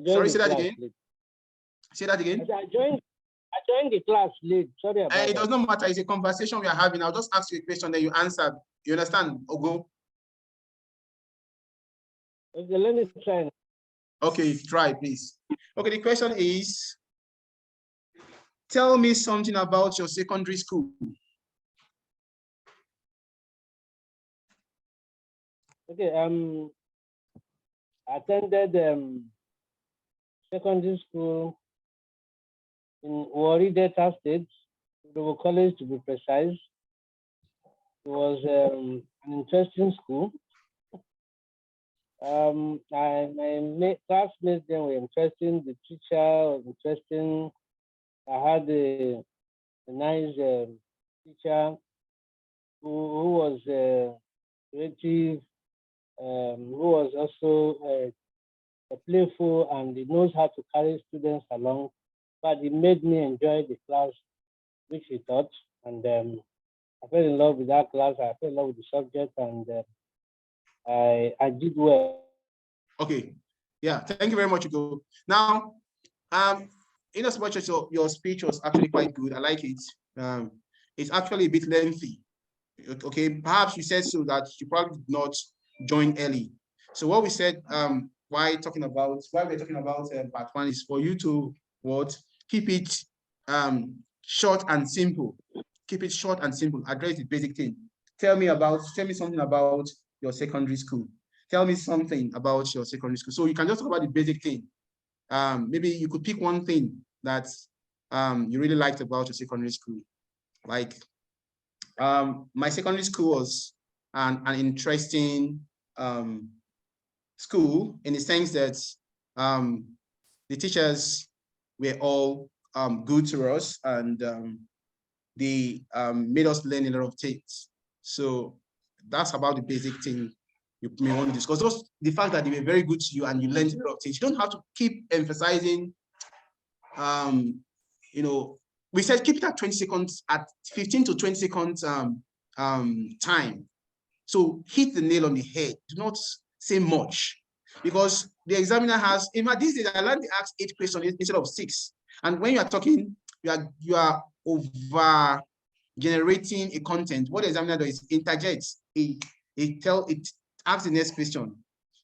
Sorry, say that again. Late. Say that again. I joined the class late. Sorry about that. It does not matter. It's a conversation we are having. I'll just ask you a question, then you answer. You understand, Ugo? Okay, let me try. Okay, try, please. Okay, the question is, tell me something about your secondary school. Okay, I attended secondary school in Warri Delta State, Dogo College to be precise. It was an interesting school. My classmates then were interesting. The teacher was interesting. I had a nice teacher who was creative, who was also playful, and he knows how to carry students along. But he made me enjoy the class, which he taught, and I fell in love with that class. I fell in love with the subject, and I did well. Okay, yeah, thank you very much, Ugo. Now, in as much as your speech was actually quite good, I like it. It's actually a bit lengthy. Okay, perhaps you said so that you probably did not join early. So what we said, why we're talking about part 1 is for you to keep it short and simple. Keep it short and simple. Address the basic thing. Tell me something about your secondary school. Tell me something about your secondary school. So you can just talk about the basic thing. Maybe you could pick one thing that you really liked about your secondary school. Like my secondary school was an interesting school in the sense that the teachers were all good to us, and they made us learn a lot of things. So that's about the basic thing you may want to discuss. The fact that they were very good to you and you learned a lot of things. You don't have to keep emphasizing you know, we said keep it at 20 seconds, at 15 to 20 seconds time. So hit the nail on the head. Do not say much, because the examiner has, in fact, these days I learned to ask 8 questions instead of 6. And when you are talking, you are over generating a content. What the examiner does is interjects. It asks the next question.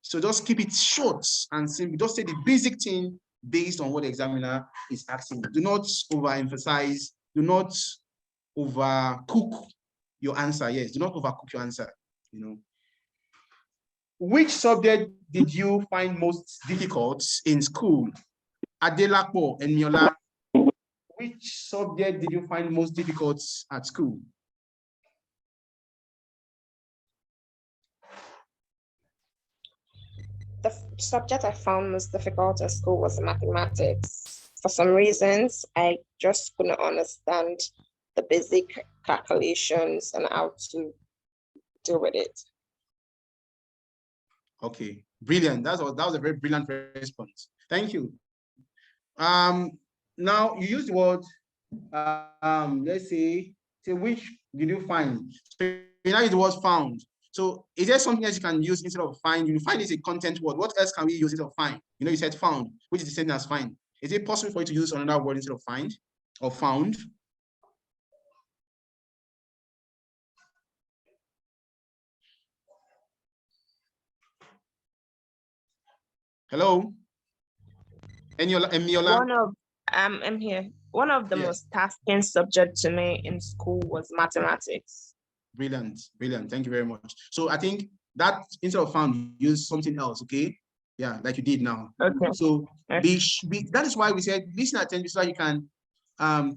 So just keep it short and simple. Just say the basic thing based on what the examiner is asking. Do not overemphasize. Do not overcook your answer. Yes, do not overcook your answer. You know. Which subject did you find most difficult in school? Adelapo and Miola. Which subject did you find most difficult at school? The subject I found most difficult at school was mathematics. For some reasons, I just couldn't understand the basic calculations and how to deal with it. Okay, brilliant. That was a very brilliant response. Thank you. Now you use the word, let's say which did you find? So you now use the word found. So is there something else you can use instead of find? You find is a content word. What else can we use instead of find? You know, you said found, which is the same as find. Is it possible for you to use another word instead of find or found? Hello? Emiola? I'm here. One of the Yes. most tasking subjects to me in school was mathematics. Brilliant, brilliant. Thank you very much. So I think that instead of found, use something else, okay? Yeah, like you did now. Okay. So Okay. that is why we said listen attentively so that you can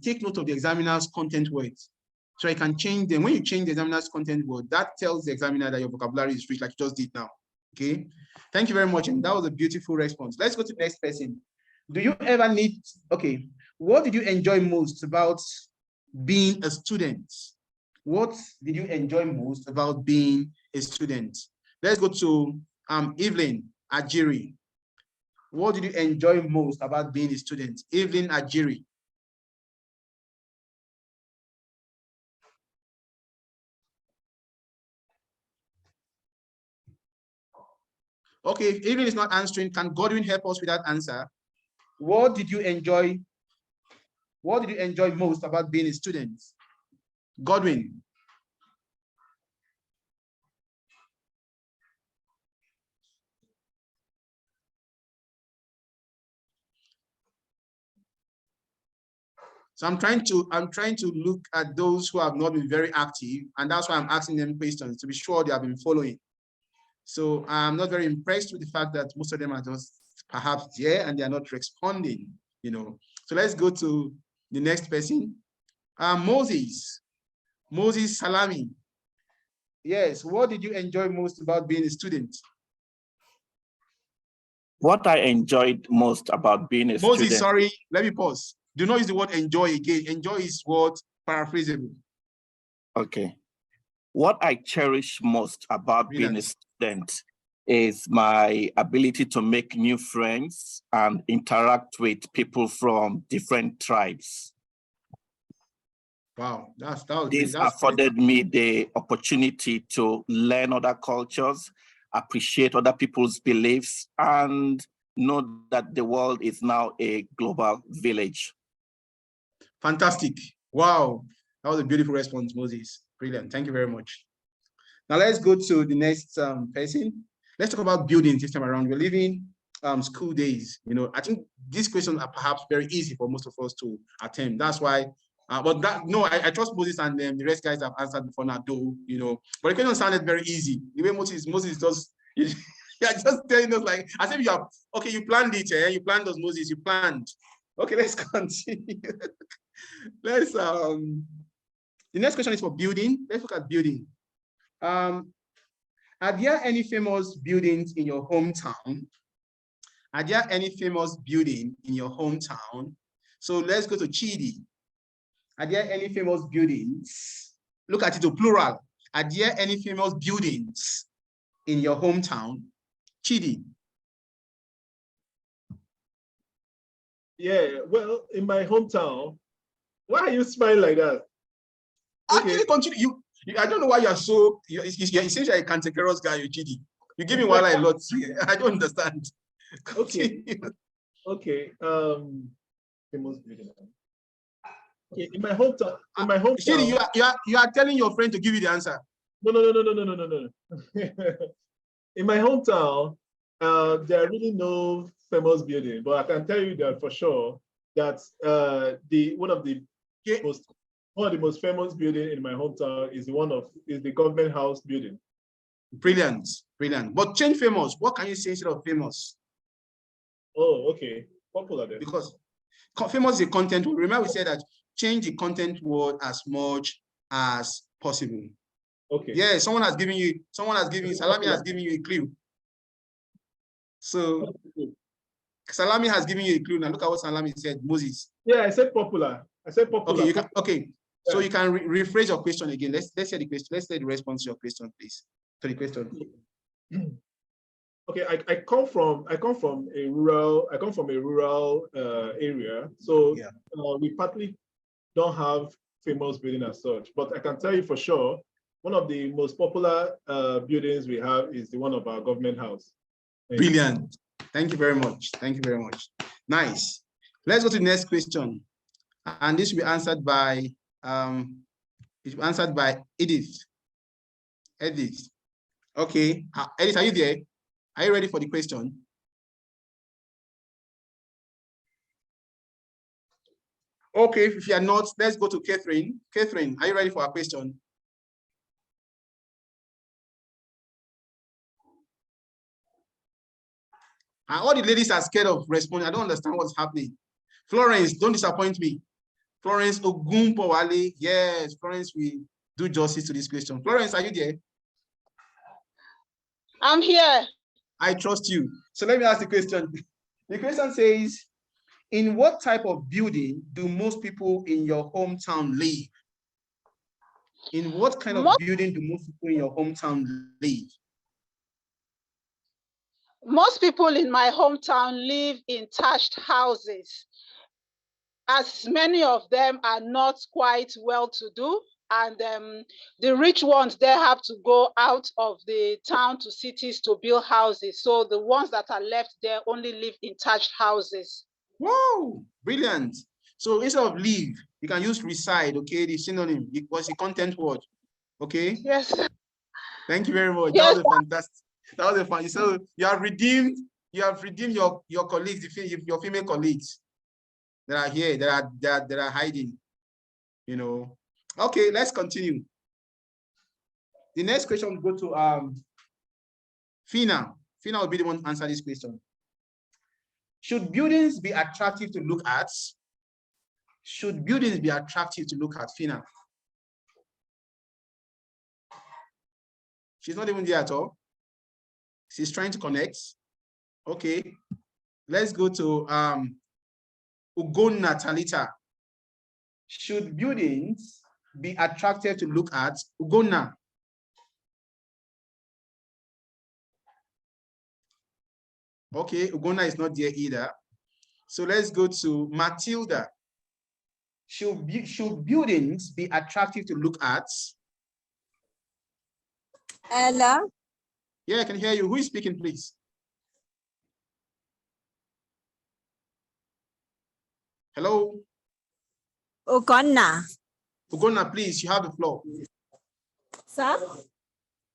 take note of the examiner's content words. So you can change them. When you change the examiner's content word, that tells the examiner that your vocabulary is rich, like you just did now. Okay. Thank you very much. And that was a beautiful response. Let's go to the next person. Do you ever need, okay, what did you enjoy most about being a student? What did you enjoy most about being a student? Let's go to Evelyn Ajiri. What did you enjoy most about being a student? Evelyn Ajiri. Okay, if Evelyn is not answering, can Godwin help us with that answer? What did you enjoy? What did you enjoy most about being a student? Godwin. So I'm trying to look at those who have not been very active, and that's why I'm asking them questions to be sure they have been following. So I'm not very impressed with the fact that most of them are just perhaps there and they are not responding, you know. So let's go to the next person. Moses Salami. Yes, what did you enjoy most about being a student? What I enjoyed most about being a student. Moses, sorry, let me pause. Do not use the word enjoy again. Enjoy is what paraphrasable. Okay. What I cherish most about being a student is my ability to make new friends and interact with people from different tribes. Wow, that's afforded me the opportunity to learn other cultures, appreciate other people's beliefs, and know that the world is now a global village. Fantastic. Wow, that was a beautiful response, Moses. Brilliant. Thank you very much. Now let's go to the next person. Let's talk about building this time around. We're living school days. You know, I think these questions are perhaps very easy for most of us to attempt. That's why, but that no, I trust Moses and the rest guys have answered before now, though, you know. But the question sounded very easy. The way Moses just you're just telling us like as if you have okay, you planned it, you planned those Moses, you planned. Okay, let's continue. Let's the next question is for building. Let's look at building. Are there any famous buildings in your hometown? Are there any famous building in your hometown? So let's go to Chidi. Are there any famous buildings? Look at it to plural. Are there any famous buildings in your hometown? Chidi. Yeah, well, in my hometown, why are you smiling like that? Actually, continue. I don't know why you're so. It seems like a cantankerous guy, you GD. You give me one a lot. I don't understand. Okay. Okay. Famous building. Okay, in my hometown. In my hometown. Shidi, you are telling your friend to give you the answer. No. In my hometown, there are really no famous building, but I can tell you that for sure that one of the most famous building in my hometown is the government house building. Brilliant. But change famous. What can you say instead of famous? Oh, okay. Popular then. Because famous is a content word. Remember we said that change the content word as much as possible. Okay. Yeah, Salami has given you a clue. So Salami has given you a clue. Now look at what Salami said, Moses. Yeah, I said popular. Okay, so you can rephrase your question again. Let's say the question. Let's say the response to your question, please. To the question. Okay, I come from a rural area, so yeah. We partly don't have famous building as such, but I can tell you for sure one of the most popular buildings we have is the one of our government house. Brilliant. Thank you very much. Nice. Let's go to the next question, and this will be answered by Edith. Okay, Edith, are you there? Are you ready for the question? Okay, if you are not, let's go to Catherine. Catherine, are you ready for a question? And all the ladies are scared of responding. I don't understand what's happening. Florence, don't disappoint me. Florence Ogunpowale. Yes, Florence will do justice to this question. Florence, are you there? I'm here. I trust you. So let me ask the question. The question says, in what type of building do most people in your hometown live? In what kind of building do most people in your hometown live? Most people in my hometown live in thatched houses, as many of them are not quite well-to-do, and the rich ones, they have to go out of the town to cities to build houses. So the ones that are left there only live in thatched houses. Wow, brilliant. So instead of live, you can use reside, okay? The synonym, it was the content word, okay? Yes. Thank you very much. Yes. That was fantastic. That was a fun. So you have redeemed your colleagues, your female colleagues that are here, that are hiding, you know. Okay, let's continue. The next question will go to Fina. Fina will be the one to answer this question. Should buildings be attractive to look at? Should buildings be attractive to look at, Fina? She's not even there at all. She's trying to connect. Okay. Let's go to Ugonna Talita. Should buildings be attractive to look at? Ugonna. Okay, Ugonna is not there either. So let's go to Matilda. Should buildings be attractive to look at? Ella. Yeah, I can hear you. Who is speaking, please? Hello? Ugonna. Ugonna, please, you have the floor. Sir?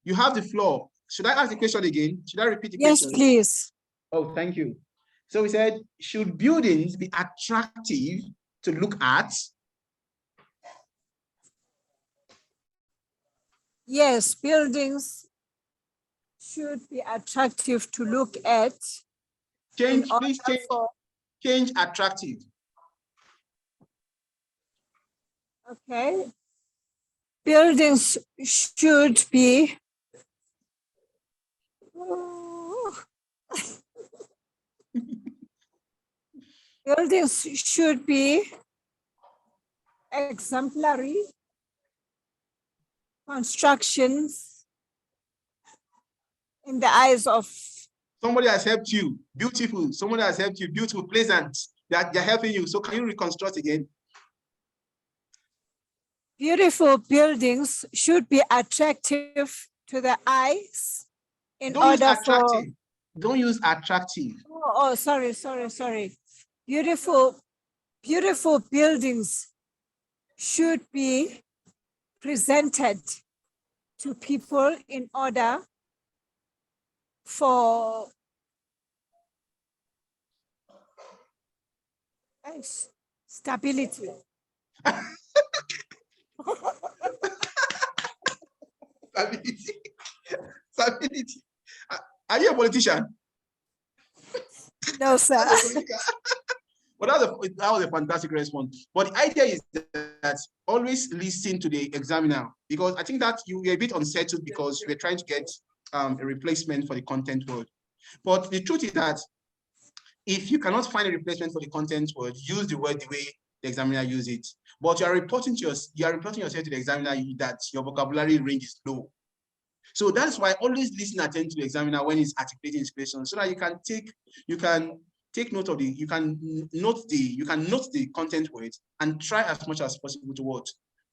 You have the floor. Should I ask the question again? Should I repeat the question? Yes, please. Oh, thank you. So we said, should buildings be attractive to look at? Yes, buildings should be attractive to look at. Change, please change attractive. Okay. Buildings should be buildings should be exemplary constructions in the eyes of. Somebody has helped you. Beautiful. Somebody has helped you. Beautiful, pleasant. they're helping you. So can you reconstruct again? Beautiful buildings should be attractive to the eyes in Don't use order for. attractive. Don't use attractive. Oh, sorry. Beautiful buildings should be presented to people in order for stability. Stability. Stability. Are you a politician? No, sir. But that was a fantastic response. But the idea is that always listen to the examiner, because I think that you were a bit unsettled because we're trying to get a replacement for the content word. But the truth is that if you cannot find a replacement for the content word, use the word the way the examiner uses it. But you are reporting yourself to the examiner that your vocabulary range is low. So that's why always listen attentively to the examiner when he's articulating his question, so that you can take note of you can note the content words and try as much as possible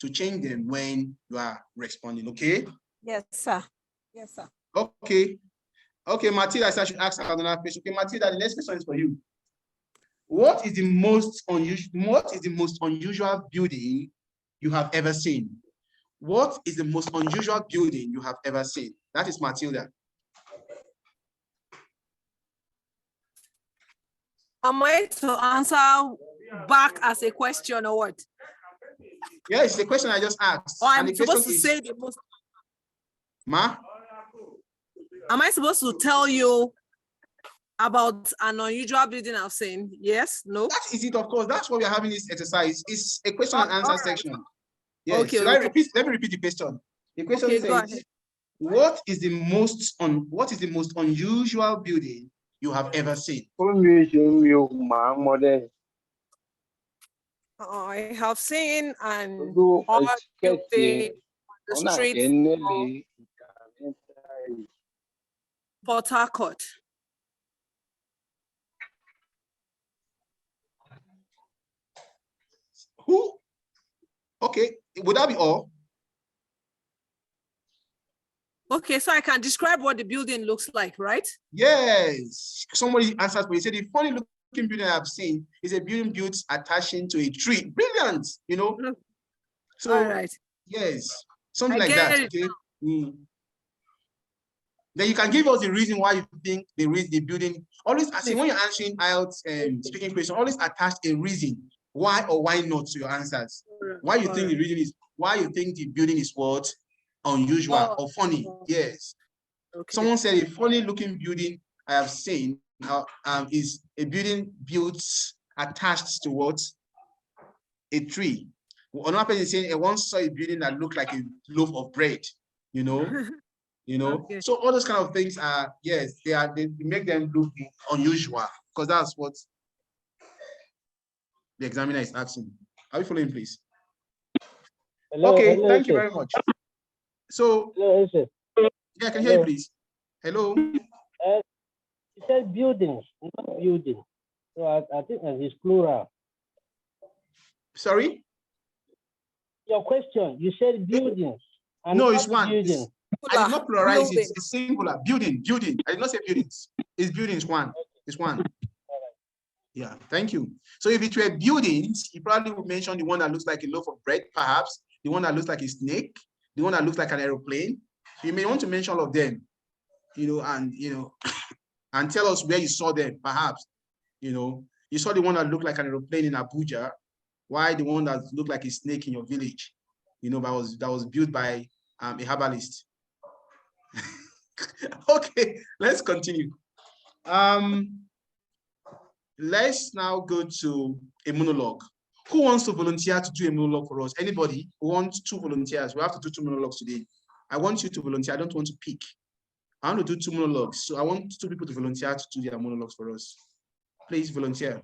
to change them when you are responding. Okay? Yes, sir. Yes, sir. Okay. Okay, Matilda, I should ask another question. Okay, Matilda, the next question is for you. What is the most unusual building you have ever seen? What is the most unusual building you have ever seen? That is Matilda. Am I to answer back as a question or what? Yeah, it's the question I just asked. Or I'm supposed to say the most. Ma? Am I supposed to tell you about an unusual building I've seen? Yes? No? That is it, of course. That's why we're having this exercise. It's a question and answer section. Yes. Okay, Let me repeat the question. The question says, what is the most unusual building you have ever seen? I have seen an odd building on the street of Port Harcourt. Who? Okay, would that be all? Okay, so I can describe what the building looks like, right? Yes. Somebody answered, but he said the funny looking building I've seen is a building built attaching to a tree. Brilliant, you know. So all right. Yes, something like that. Okay. Then you can give us the reason why you think the building. Always, I see when you're answering Ielts speaking question, always attach a reason why or why not to your answers. Why you think the reason is why you think the building is what unusual or funny. Yes. Okay. Someone said a funny looking building I have seen is a building built attached to what? A tree. Another person is saying I once saw a building that looked like a loaf of bread, you know. Okay. So all those kind of things are, yes, they make them look unusual because that's what the examiner is asking. Are you following, please? Hello, okay, hello, thank you very much. So, hello, yeah, I can hear you, please. Hello. You said buildings, not building. So I think it's plural. Sorry? Your question, you said buildings. No, it's one. I did not pluralize it. It's singular. Building. I did not say buildings. It's buildings one. It's one. Yeah, thank you. So if it were buildings, you probably would mention the one that looks like a loaf of bread, perhaps, the one that looks like a snake, the one that looks like an aeroplane. So you may want to mention all of them, and tell us where you saw them, perhaps. You saw the one that looked like an aeroplane in Abuja. Why the one that looked like a snake in your village? That was built by a herbalist. Okay, let's continue. Let's now go to a monologue. Who wants to volunteer to do a monologue for us? Anybody who wants 2 volunteers? We have to do 2 monologues today. I want you to volunteer. I don't want to pick. I want to do 2 monologues. So I want 2 people to volunteer to do their monologues for us. Please volunteer.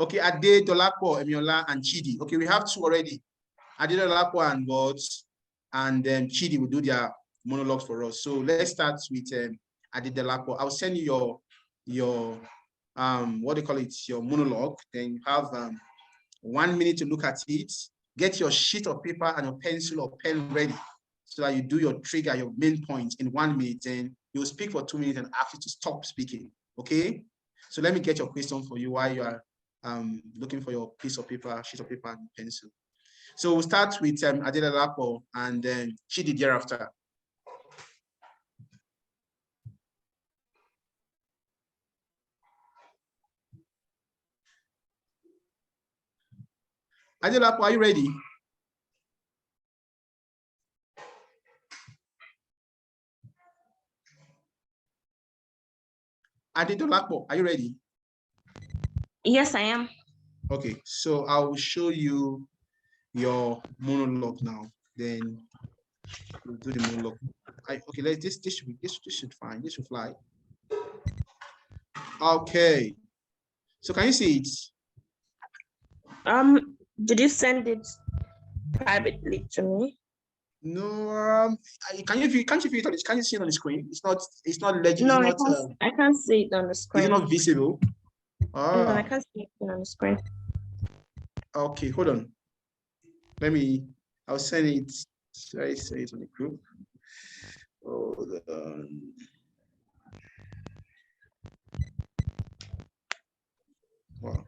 Okay, Ade, Dolapo, Emiola, and Chidi. Okay, we have 2 already. Ade, Dolapo, and Bots, and then Chidi will do their monologues for us. So let's start with Ade Dolapo. I'll send you your what do you call it, your monologue. Then you have 1 minute to look at it. Get your sheet of paper and your pencil or pen ready so that you do your trigger, your main point in 1 minute. Then you'll speak for 2 minutes and ask you to stop speaking. Okay? So let me get your question for you while you are looking for your piece of paper, sheet of paper, and pencil. So we'll start with Adelalapo and then Chidi thereafter. Adelapo, are you ready? Adelapo, are you ready? Yes, I am. Okay, so I will show you your monologue now. Then we'll do the monologue. Okay, this should fine. This should fly. Okay. So can you see it? Did you send it privately to me? No. Can't you see it on this? Can you see it on the screen? It's not legible. No, I can't see it on the screen. Is it not visible? No, I can't see it on the screen. Okay, hold on. I'll send it. Should I say it on the group? Hold on. Wow.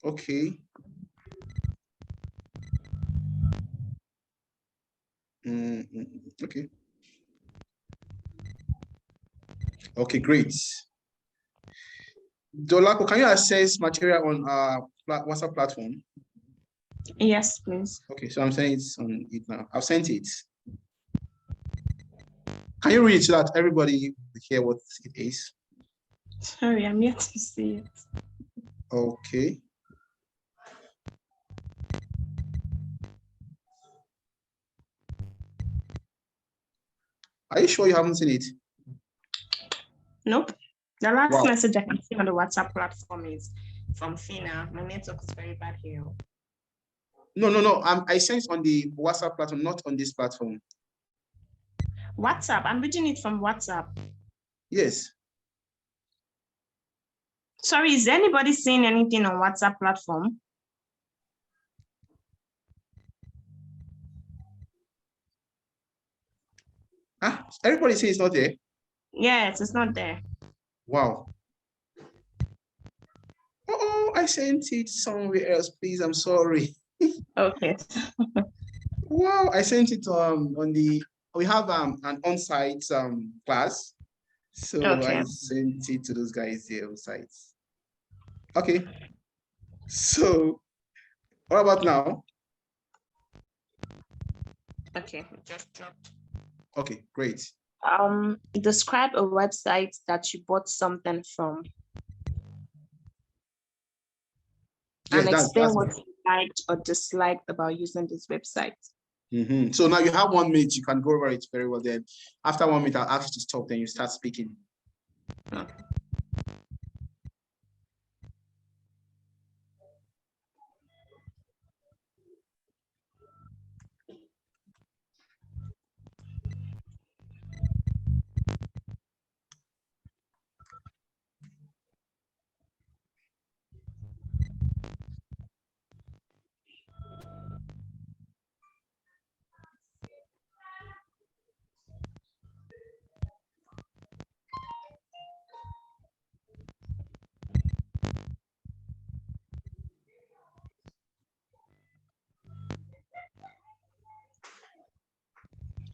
Okay. Okay. Okay, great. Dolapo, can you access material on WhatsApp platform? Yes, please. Okay, so I'm saying it's on it now. I've sent it. Can you read it so that everybody will hear what it is? Sorry, I'm yet to see it. Okay. Are you sure you haven't seen it? Nope. The last message I can see on the WhatsApp platform is from Fina. My network is very bad here. No. I sent it on the WhatsApp platform, not on this platform. WhatsApp. I'm reading it from WhatsApp. Yes. Sorry, is anybody seeing anything on WhatsApp platform? Everybody says it's not there. Yes, it's not there. Wow. Oh, I sent it somewhere else. Please, I'm sorry. Okay. Wow, I sent it on the. We have an on-site class, so okay. I sent it to those guys there on site. Okay. So, what about now? Okay, just dropped. Okay, great. Describe a website that you bought something from. Yes, and explain what you liked or disliked about using this website. So now you have 1 minute, you can go over it very well. Then after 1 minute, I'll ask you to stop, then you start speaking. Okay.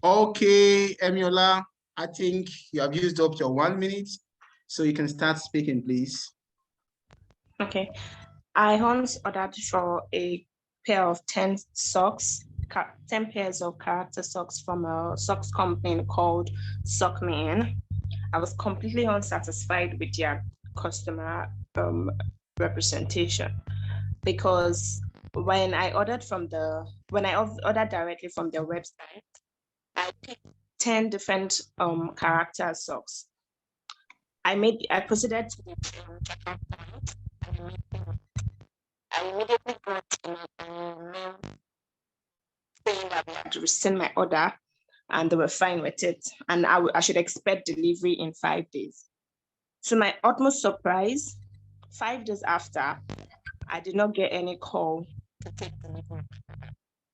Okay, Emiola, I think you have used up your 1 minute, so you can start speaking, please. Okay. I once ordered for a pair of 10 socks, 10 pairs of character socks from a socks company called Sock Me In. I was completely unsatisfied with their customer representation because when I ordered directly from their website, I picked 10 different character socks. I proceeded to the checkout point. I immediately got an email saying that they had to rescind my order and they were fine with it. And I should expect delivery in 5 days. To my utmost surprise, 5 days after, I did not get any call to take delivery.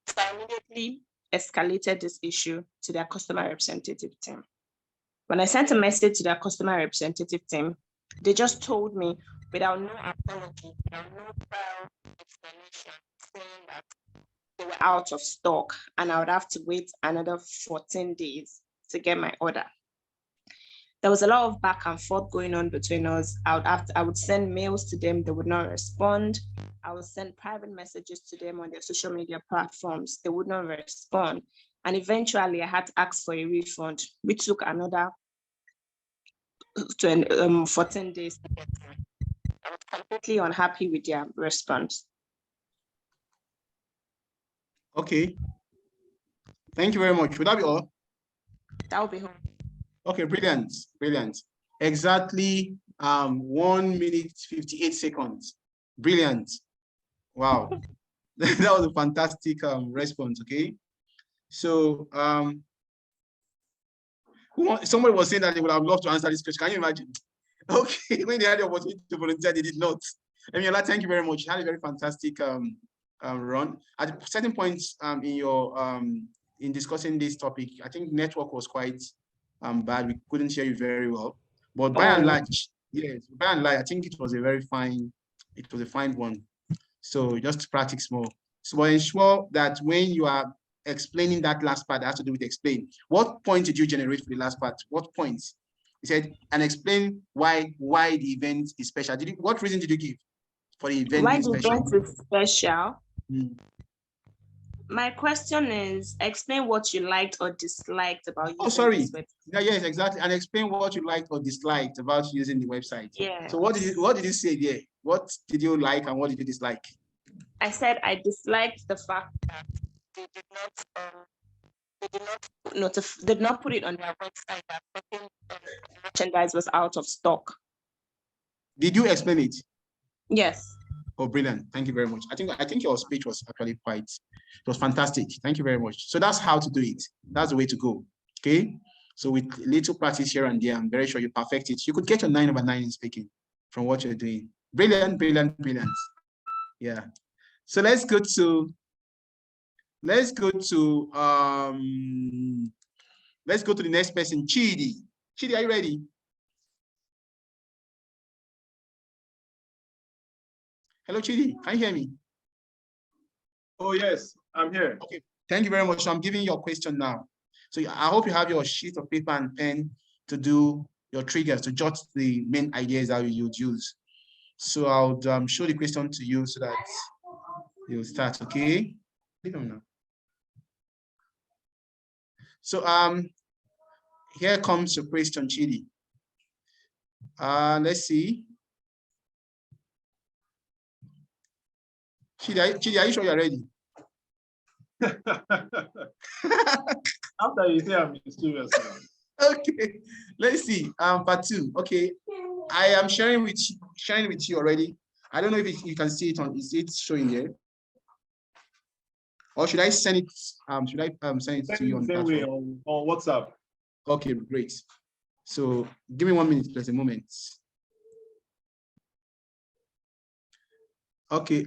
So I immediately escalated this issue to their customer representative team. When I sent a message to their customer representative team, they just told me without no apology, without no prior explanation, saying that they were out of stock and I would have to wait another 14 days to get my order. There was a lot of back and forth going on between us. I would send mails to them, they would not respond. I would send private messages to them on their social media platforms, they would not respond. And eventually I had to ask for a refund, which took another 14 days to get through. I was completely unhappy with their response. Okay. Thank you very much. Would that be all? That would be all. Okay, brilliant, brilliant. Exactly 1 minute 58 seconds. Brilliant. Wow. That was a fantastic response. Okay. So somebody was saying that they would have loved to answer this question. Can you imagine? Okay, when they had the opportunity to volunteer, they did not. Emiola, thank you very much. You had a very fantastic run. At certain points in your in discussing this topic, I think network was quite bad. We couldn't hear you very well. But by and large, yes, by and large, I think it was a fine one. So just practice more. So ensure that when you are explaining that last part that has to do with explain, what point did you generate for the last part? What points? He said, and explain why the event is special. What reason did you give for the event why being special? Why the event is special? My question is, explain what you liked or disliked about using this website. Yes, exactly. And explain what you liked or disliked about using the website. Yeah. So what did you say there? What did you like and what did you dislike? I said I disliked the fact that they did not put it on their website that certain merchandise was out of stock. Did you explain it? Yes. Oh, brilliant. Thank you very much. I think your speech was actually it was fantastic. Thank you very much. So that's how to do it. That's the way to go. Okay. So with little practice here and there, I'm very sure you perfect it. You could get your 9/9 in speaking from what you're doing. Brilliant, brilliant, brilliant. Yeah. So let's go to the next person, Chidi. Chidi, are you ready? Hello, Chidi. Can you hear me? Oh, yes, I'm here. Okay. Thank you very much. So I'm giving you a question now. So I hope you have your sheet of paper and pen to do your triggers, to jot the main ideas that you would use. So I'll show the question to you so that you'll start, okay? So here comes your question, Chidi. Let's see. Chidi, are you sure you're ready? After you say I'm mysterious now. Okay, let's see. Part 2. Okay, I am sharing with you already. I don't know if you can see it on. Is it showing here? Or should I send it? Should I send it to you on the platform? On WhatsApp? Okay, great. So give me 1 minute, please, a moment. Okay.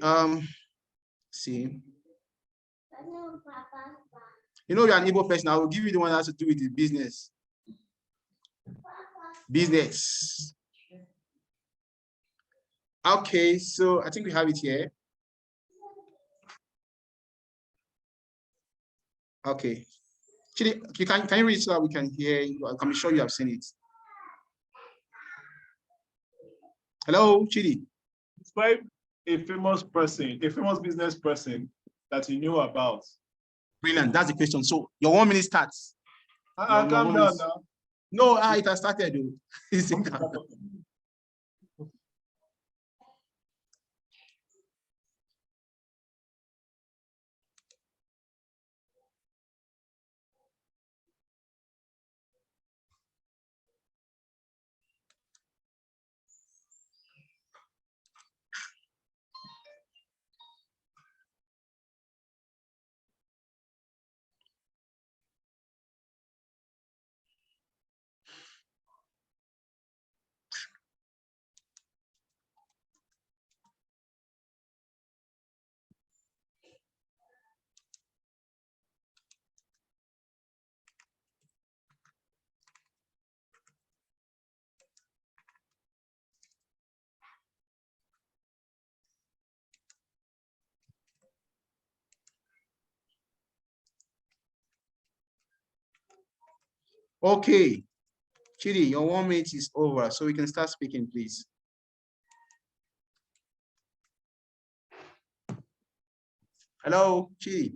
See. You know you're an Igbo person. I will give you the one that has to do with the business. Business. Okay, so I think we have it here. Okay. Chidi, can you read so that we can hear you? I can be sure you have seen it. Hello, Chidi. Describe a famous person, a famous business person that you knew about. Brilliant. That's the question. So your 1 minute starts. Calm down now. No, it has started. Okay, Chidi, your 1 minute is over, so we can start speaking, please. Hello, Chidi.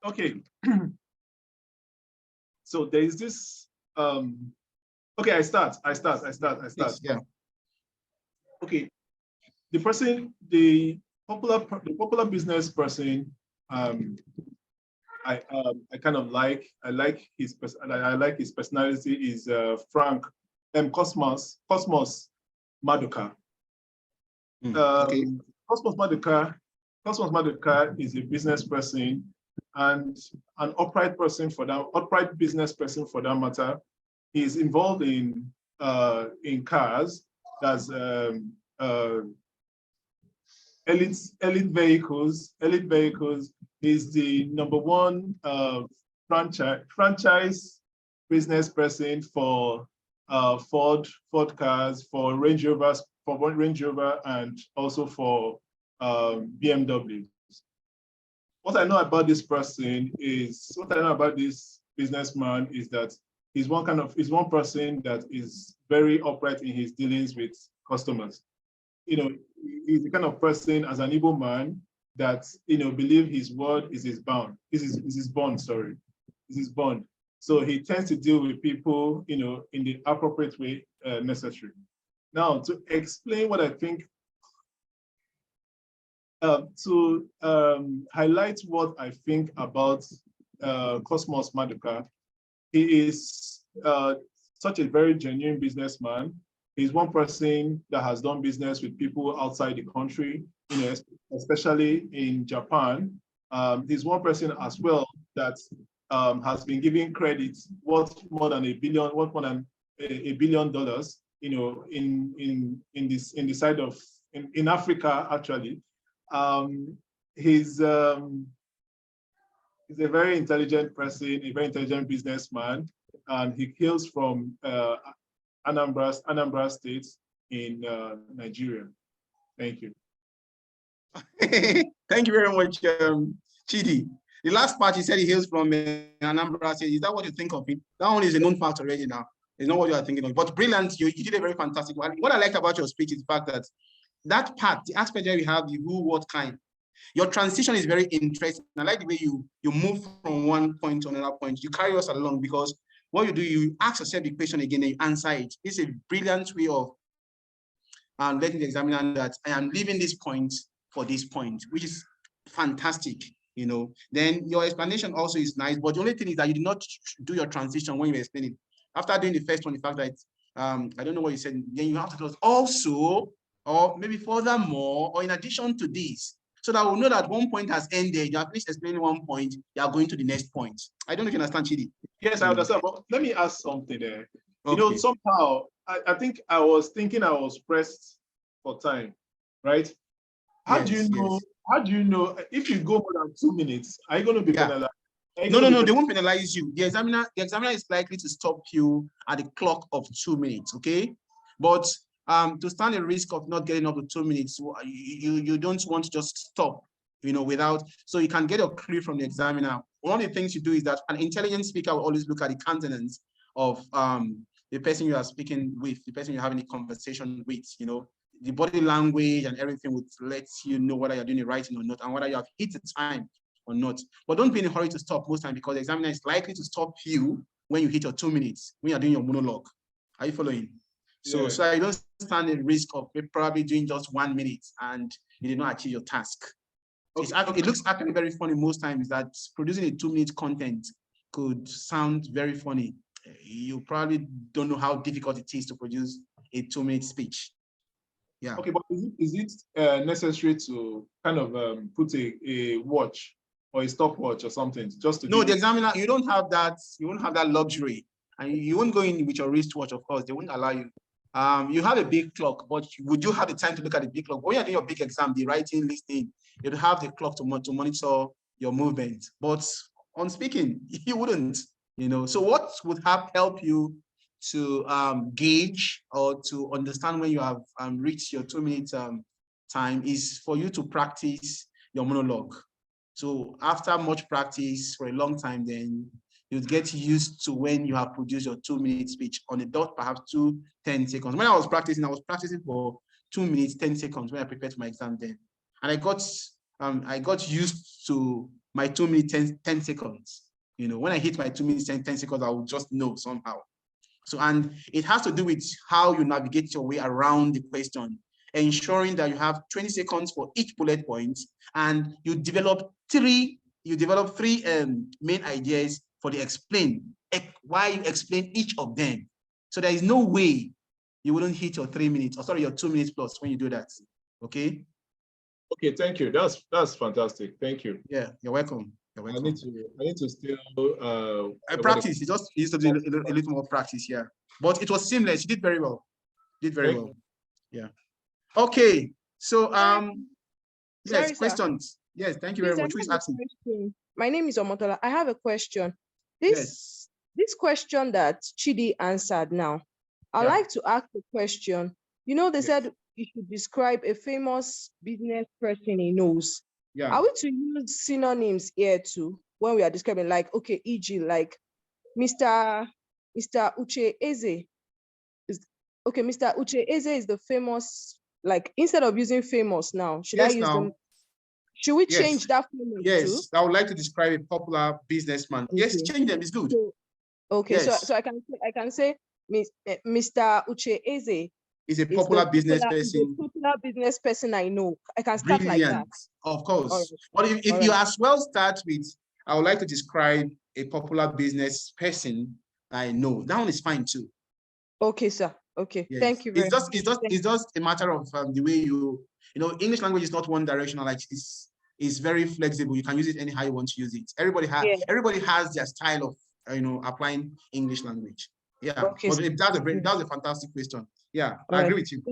Okay. So there is this, okay, I start. Yes, yeah. Okay, the popular business person, I kind of like, I like his personality is Frank Cosmos Maduka. Okay. Cosmos Maduka is a business person and an upright business person for that matter. He's involved in cars. That's elite vehicles. Elite vehicles is the #1 franchise business person for Ford cars, for Range Rover, and also for BMW. What I know about this businessman is that he's one person that is very upright in his dealings with customers. You know, he's the kind of person, as an Igbo man, that believe his word is his bond. Is his bond. So he tends to deal with people, in the appropriate way necessary. Now, to explain what I think, to highlight what I think about Cosmos Maduka, he is such a very genuine businessman. He's one person that has done business with people outside the country, especially in Japan. He's one person as well that has been giving credit worth more than $1 billion, in Africa, actually. He's a very intelligent person, a very intelligent businessman, and he hails from Anambra State in Nigeria. Thank you. Thank you very much, Chidi. The last part, he said he hails from Anambra State. Is that what you think of it? That one is a known fact already now. It's not what you are thinking of. But brilliant, you did a very fantastic one. What I liked about your speech is the fact that that part, the aspect where we have the who, what, kind, your transition is very interesting. I like the way you move from one point to another point. You carry us along, because what you do, you ask yourself the question again and you answer it. It's a brilliant way of letting the examiner know that I am leaving this point for this point, which is fantastic. Then your explanation also is nice, but the only thing is that you did not do your transition when you were explaining. After doing the first one, the fact that I don't know what you said, then you have to close also, or maybe furthermore, or in addition to this, so that we'll know that one point has ended. You have at least explained one point, you are going to the next point. I don't know if you understand, Chidi. Yes, I understand, but let me ask something there. Okay. Somehow, I think I was thinking I was pressed for time, right? How do you know if you go more than 2 minutes, are you going to be penalized? No, they won't penalize you. The examiner is likely to stop you at the clock of 2 minutes, okay? But to stand the risk of not getting up to 2 minutes, you don't want to just stop, without, so you can get a clue from the examiner. One of the things you do is that an intelligent speaker will always look at the countenance of the person you are speaking with, the person you're having a conversation with, the body language and everything would let you know whether you're doing it right or not, and whether you have hit the time or not. But don't be in a hurry to stop most time, because the examiner is likely to stop you when you hit your 2 minutes, when you're doing your monologue. Are you following? So you don't stand the risk of probably doing just 1 minute and you did not achieve your task. It looks actually very funny most times that producing a 2-minute content could sound very funny. You probably don't know how difficult it is to produce a 2-minute speech. Yeah. Okay, but is it necessary to kind of put a watch or a stopwatch or something just to? No, the examiner, you don't have that. You won't have that luxury, and you won't go in with your wristwatch. Of course, they won't allow you. You have a big clock, but would you have the time to look at the big clock? When you're doing your big exam, the writing, listening, you'd have the clock to monitor your movement. But on speaking, you wouldn't. So what would help you to gauge or to understand when you have reached your 2-minute time is for you to practice your monologue. So after much practice for a long time, then you'd get used to when you have produced your 2-minute speech on the dot, perhaps 10 seconds. When I was practicing for 2 minutes, 10 seconds when I prepared for my exam then. And I got used to my 2 minutes, 10 seconds. You know, when I hit my 2 minutes, 10 seconds, I will just know somehow. So, and it has to do with how you navigate your way around the question, ensuring that you have 20 seconds for each bullet point, and you develop three main ideas for the explain, why you explain each of them. So there is no way you wouldn't hit your 3 minutes, or sorry, your 2 minutes plus when you do that. Okay. Okay, thank you. That's fantastic. Thank you. Yeah, you're welcome. You're welcome. I need to still practice. It just needs to be a little more practice, yeah. But it was seamless. You did very well. Yeah. Okay. So yes, Sorry, questions. Sir. Yes, thank you very much. Who is asking? My name is Omotola. I have a question. This question that Chidi answered now, I'd like to ask a question. You know, they said you should describe a famous business person he knows. Yeah. Are we to use synonyms here too when we are describing, like, okay, e.g., like Mr. Uche Eze Mr. Uche Eze is the famous, like, instead of using famous now, should I use them? Should we change that famous too? Yes, I would like to describe a popular businessman. Okay. Yes, change them, it's good. So I can say Mr. Uche Eze is a popular business person. A popular business person I know. I can start like that. Of course. But if you as well start with, I would like to describe a popular business person I know, that one is fine too. Okay, sir. Okay, thank you very much. It's just a matter of the way you know, English language is not one directional, like it's very flexible. You can use it anyhow you want to use it. Everybody has their style of applying English language. Yeah. Okay, but that's a fantastic question. Yeah, I agree with you.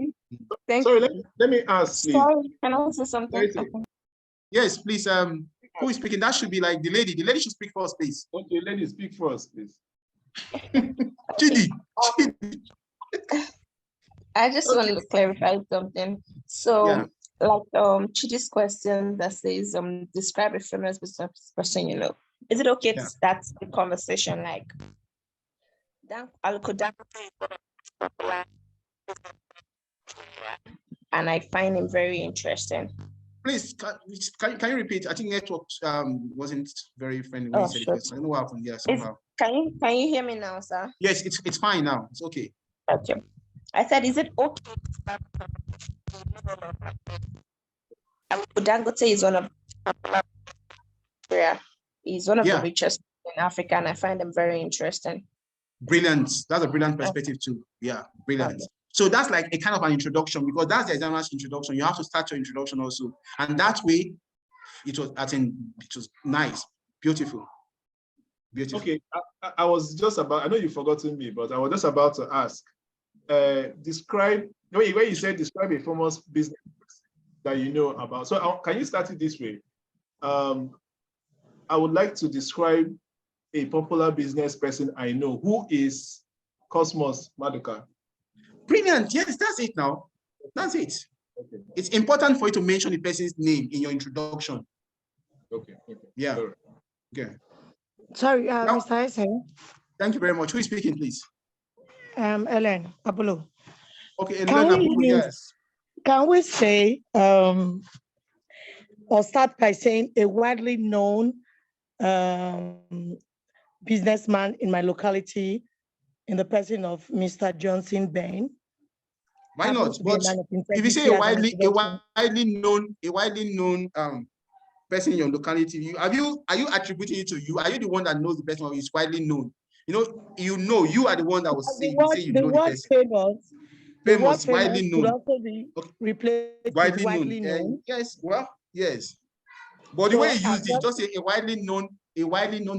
Thank you. Let me ask, please. Sorry, can I say something? Yes, please. Who is speaking? That should be like the lady. The lady should speak first, please. Okay, lady, speak first, please. Chidi. I just wanted to clarify something. So, like Chidi's question that says describe a famous business person you know. Is it okay to start the conversation like and I find him very interesting. Please, can you repeat? I think network wasn't very friendly when you said it. I don't know what happened. Yeah, somehow. Can you hear me now, sir? Yes, it's fine now. It's okay. Okay. I said, is it okay? Dangote is one of the richest in Africa, and I find them very interesting. Brilliant. That's a brilliant perspective too. Yeah, brilliant. Okay. So that's like a kind of an introduction, because that's the examiner's introduction. You have to start your introduction also. And that way, it was nice, beautiful. Beautiful. Okay, I was just about, I know you've forgotten me, but I was just about to ask, describe, when you said describe a famous business that you know about. So can you start it this way? I would like to describe a popular business person I know. Who is Cosmos Maduka? Brilliant. Yes, that's it now. That's it. Okay. It's important for you to mention the person's name in your introduction. Okay. Yeah. Okay. Sorry, Mr. Esen. Thank you very much. Who is speaking, please? Ellen Apollo. Okay, Ellen Apollo, yes. Can we say, or start by saying a widely known businessman in my locality, in the person of Mr. Johnson Bain? Why not? But if you say a widely known person in your locality, are you attributing it to you? Are you the one that knows the person who is widely known? You are the one that will say you know the person. Famous, widely known. Could also be replaced with widely known. Yes, well, yes. But the way you use it, just say a widely known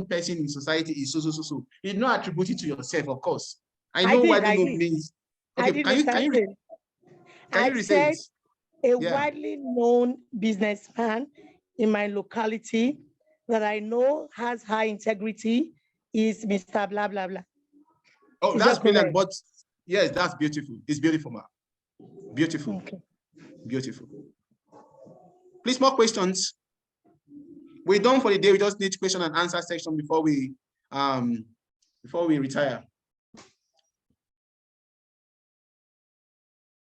person in society is so. You do not attribute it to yourself, of course. I know widely known means. Okay, can you say it? A widely known businessman in my locality that I know has high integrity is Mr. Blah blah blah. Oh, that's brilliant. But yes, that's beautiful. It's beautiful, ma. Beautiful. Okay. Beautiful. Please, more questions. We're done for the day. We just need question and answer section before we before we retire.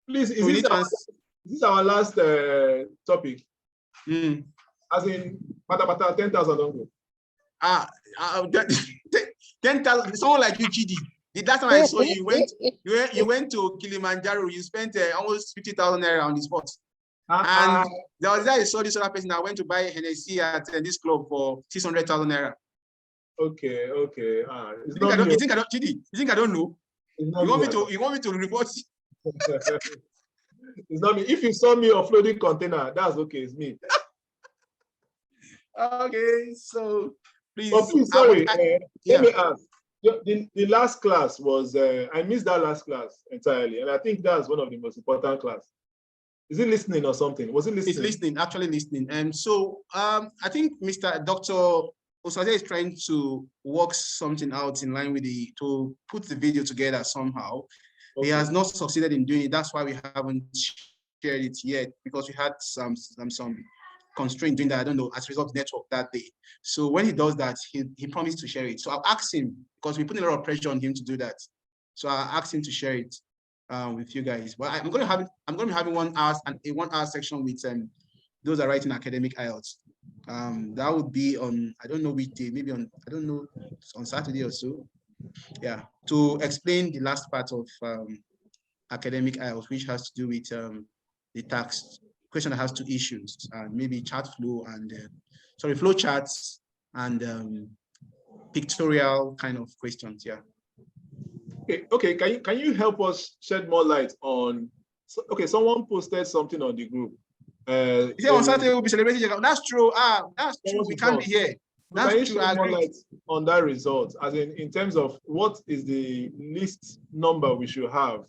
Please, So is this our last topic? As in, pata 10,000 don't go. 10,000. Someone like you, Chidi. The last time I saw you, you went to Kilimanjaro. You spent almost 50,000 naira on the spot. And there was that I saw this other person that went to buy Hennessy at this club for 600,000 naira. Okay. You think I don't, Chidi? You think I don't know? You want me to report? It's not me. If you saw me offloading container, that's okay. It's me. Okay, so please. Oh, please, sorry. Let me ask. The last class was I missed that last class entirely, and I think that's one of the most important class. Is it listening or something? Was it listening? It's listening, actually listening. And so I think Dr. Osaze is trying to work something out in line with to put the video together somehow. Okay. He has not succeeded in doing it. That's why we haven't shared it yet, because we had some constraint doing that, I don't know, as a result of network that day. So when he does that, he promised to share it. So I'll ask him, because we put a lot of pressure on him to do that. So I'll ask him to share it with you guys. But I'm going to be having 1 hour and a 1 hour section with those that are writing academic Ielts. That would be on, I don't know which day, maybe on, I don't know, on Saturday or so. Yeah, to explain the last part of academic Ielts, which has to do with the tax question that has 2 issues, maybe chart flow and flow charts and pictorial kind of questions. Yeah. Okay. Can you help us shed more light on? Okay, someone posted something on the group. On Saturday we'll be celebrating. That's true. That's true. We can't be here. That's can you true. shed more light on that result, as in terms of what is the least number we should have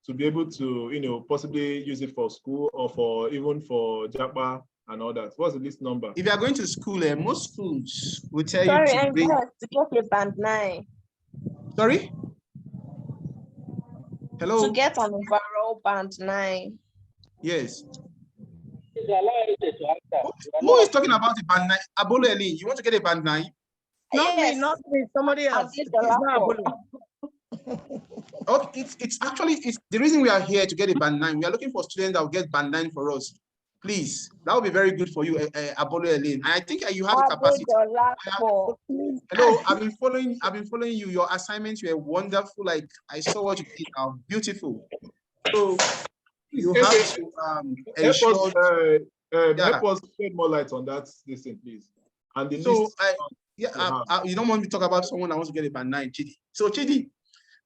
to be able to, possibly use it for school or for even for JAPA and all that? What's the least number? If you are going to school, most schools will tell you to bring... to get a band 9. Sorry? Hello? To get an overall band 9. Yes. Who is talking about the band 9? Abolo Eli, you want to get a band 9? Not me, not me. Somebody else. It's not Abolo. Okay, it's actually the reason we are here to get a band 9. We are looking for students that will get band 9 for us. Please, that would be very good for you, Abolo Eli. And I think you have the capacity. Hello, I've been following you. Your assignments were wonderful. Like, I saw what you did now. Beautiful. So you have to ensure. Help us shed more light on that. Listen, please. And the list. You don't want me to talk about someone that wants to get a band 9, Chidi. So Chidi,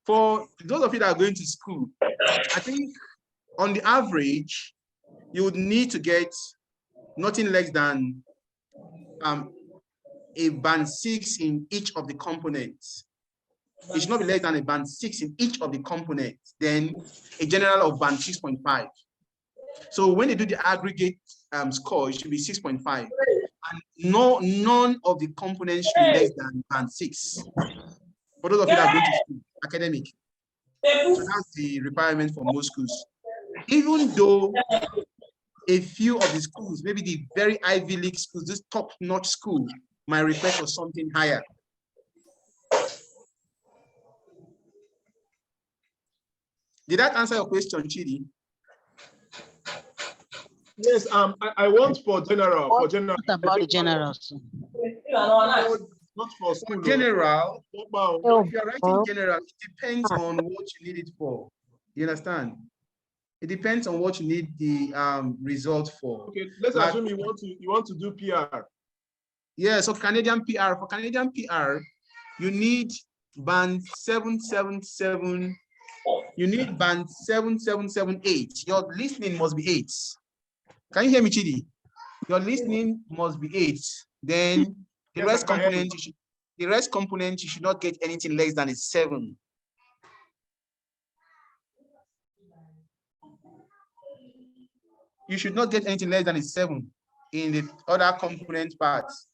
for those of you that are going to school, I think on the average, you would need to get nothing less than a band 6 in each of the components. It should not be less than a band 6 in each of the components, then a general of band 6.5. So when they do the aggregate score, it should be 6.5. And none of the components should be less than band 6. For those of you that are going to school, academic. So that's the requirement for most schools. Even though a few of the schools, maybe the very Ivy League schools, this top-notch school, might request for something higher. Did that answer your question, Chidi? Yes, I want for general. What about the generals? Not for school. General, if you're writing general, it depends on what you need it for. You understand? It depends on what you need the result for. Okay, let's assume you want to do PR. Yeah, so Canadian PR. For Canadian PR, you need band 777. You need band 7778. Your listening must be 8. Can you hear me, Chidi? Your listening must be 8. Then the rest component, you should not get anything less than a 7. You should not get anything less than a 7 in the other component parts.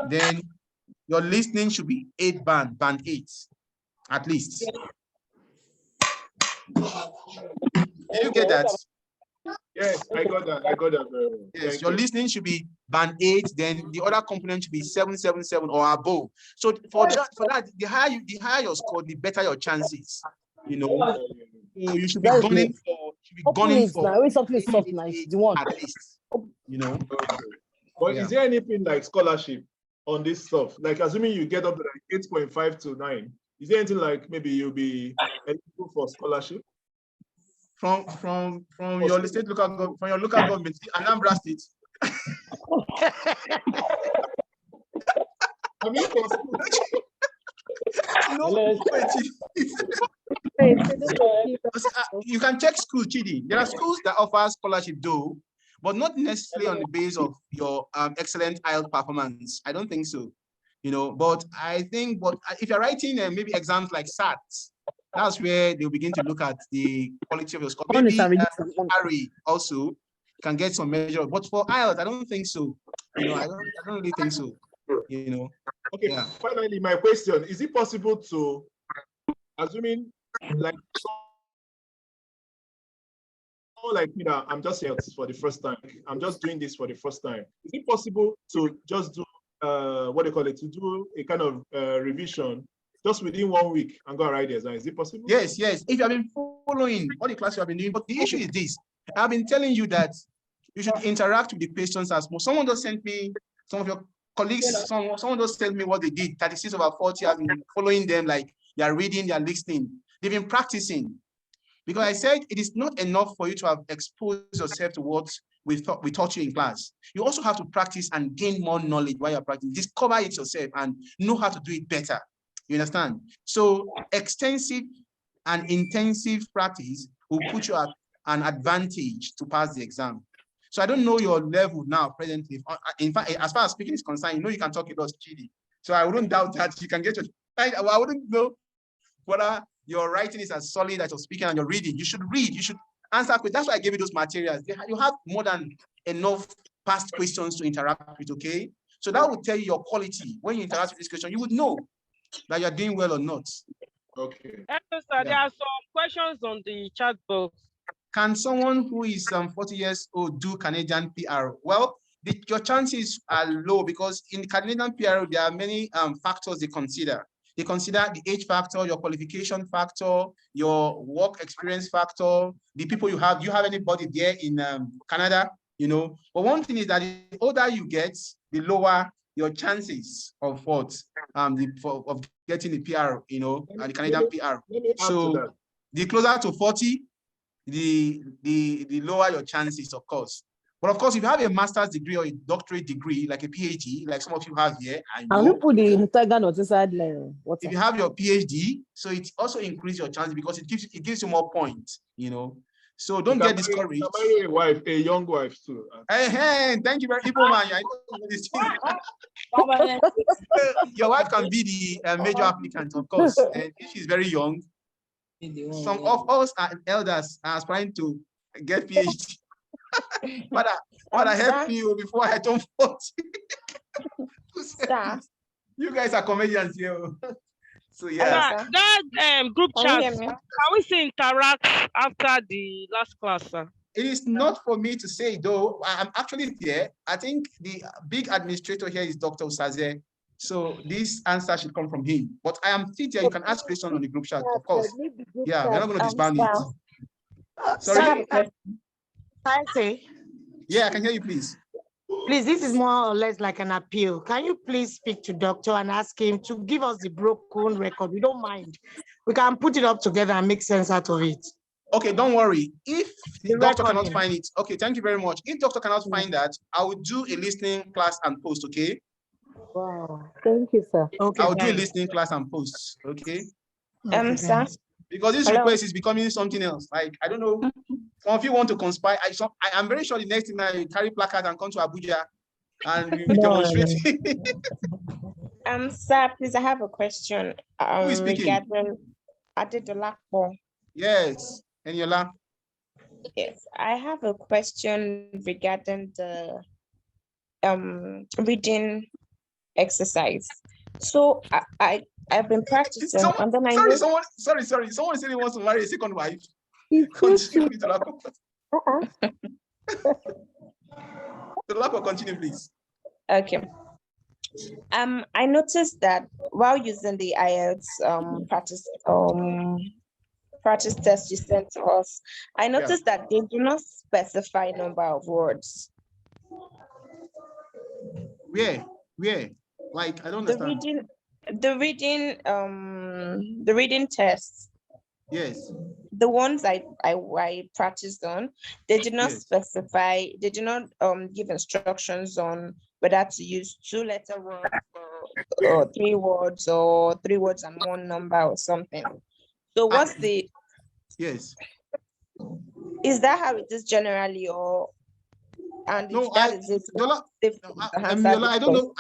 Then your listening should be 8 band 8, at least. Did you get that? Yes, I got that. I got that very well. Yes, Thank your you. listening should be band 8, then the other component should be 777 or above. So for that, the higher your score, the better your chances. You know, so you should be That's gunning it. for Open it now. When something is soft now, it's the one. at least. You know. Okay. But Yeah. is there anything like scholarship on this stuff? Like assuming you get up to like 8.5 to 9, is there anything like maybe you'll be eligible for scholarship? From your state local from your local government, Anambra State. I mean, for school. No, you can check school, Chidi. There are schools that offer scholarship though, but not necessarily on the basis of your excellent IELTS performance. I don't think so. You know, but I think, but if you're writing maybe exams like SAT, that's where they'll begin to look at the quality of your score. Maybe Harry also can get some measure, but for IELTS, I don't think so. You know, I don't really think so. You know. Okay. Yeah. Finally, my question: is it possible to, assuming like I'm just here for the first time. I'm just doing this for the first time. Is it possible to just do what do you call it? To do a kind of revision just within 1 week and go write the exam? Is it possible? Yes, yes. If you have been following all the classes you have been doing, but the issue is this: I've been telling you that you should interact with the patients as more. Someone just sent me, some of your colleagues, someone just tell me what they did. 36 over 40 have been following them, like they are reading, they are listening. They've been practicing. Because I said it is not enough for you to have exposed yourself to what we taught you in class. You also have to practice and gain more knowledge while you're practicing. Discover it yourself and know how to do it better. You understand? So extensive and intensive practice will put you at an advantage to pass the exam. So I don't know your level now presently. In fact, as far as speaking is concerned, you know you can talk about Chidi. So I wouldn't doubt that you can get your, I wouldn't know whether your writing is as solid as your speaking and your reading. You should read, you should answer questions. That's why I gave you those materials. You have more than enough past questions to interact with, okay? So that will tell you your quality. When you interact with this question, you would know that you're doing well or not. Okay. Sir, yeah. There are some questions on the chat box. Can someone who is 40 years old do Canadian PR? Well, your chances are low because in the Canadian PR, there are many factors they consider. They consider the age factor, your qualification factor, your work experience factor, the people you have. Do you have anybody there in Canada? You know, but one thing is that the older you get, the lower your chances of what of getting the PR, you know, the Canadian PR. So the closer to 40, the lower your chances, of course. But of course, if you have a master's degree or a doctorate degree, like a PhD, like some of you have here, I know. If you have your PhD, so it also increases your chances because it gives you more points, you know. So don't get discouraged. Marry a wife, a young wife too. Hey, thank you very much. Your wife can be the major applicant, of course. And if she's very young, some of us are elders are aspiring to get PhD. But I help you before I turn 40. You guys are comedians here. So yeah. That group chat, can we see interact after the last class, sir? It is not for me to say though. I'm actually there. I think the big administrator here is Dr. Usaze. So this answer should come from him. But I am still there. You can ask questions on the group chat, of course. Yeah, we're not going to disband it. Sorry. Yeah, I can hear you, please. Please, this is more or less like an appeal. Can you please speak to doctor and ask him to give us the broken record? We don't mind. We can put it up together and make sense out of it. Okay, don't worry. If the doctor cannot find it, okay, thank you very much. If doctor cannot find that, I will do a listening class and post, okay? Wow, thank you, sir. Okay, I'll do a listening class and post, okay? Sir. Because this request is becoming something else. Like, I don't know. Some of you want to conspire. I'm very sure the next thing I carry placard and come to Abuja and we demonstrate. Sir, please, I have a question. Who is speaking? Regarding Adedolapo. Yes, Eniola. Yes, I have a question regarding the reading exercise. So I've been practicing, and then Someone said he wants to marry a second wife. The lab will continue, please. Okay. I noticed that while using the IELTS practice test you sent to us, I noticed that they do not specify number of words. Where? Like, I don't understand. The reading tests. Yes. The ones I practiced on, they did not specify, they did not give instructions on whether to use 2-letter words or 3 words or 3 words and 1 number or something. So what's the Yes. Is that how it is generally, or No, that is it? Yola, I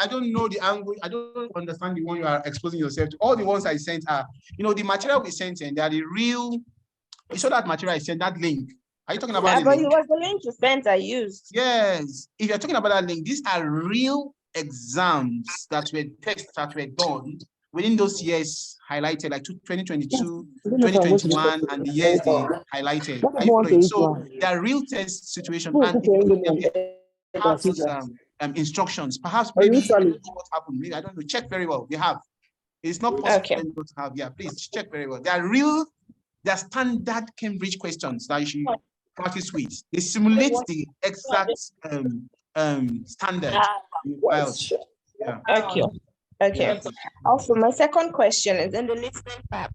don't know the angle. I don't understand the one you are exposing yourself to. All the ones I sent are, the material we sent, and they are the real. You saw that material I sent, that link. Are you talking about the link? It was the link you sent I used. Yes. If you're talking about that link, these are real exams that were tests that were done within those years highlighted, like 2022, 2021, and the years they highlighted. So there are real test situations, and have those instructions. Perhaps maybe what happened. Maybe I don't know. Check very well. They have. It's not possible not to have. Yeah, please check very well. They are standard Cambridge questions that you should practice with. They simulate the exact standard. Yeah. Okay. Also, my second question is in the listening part.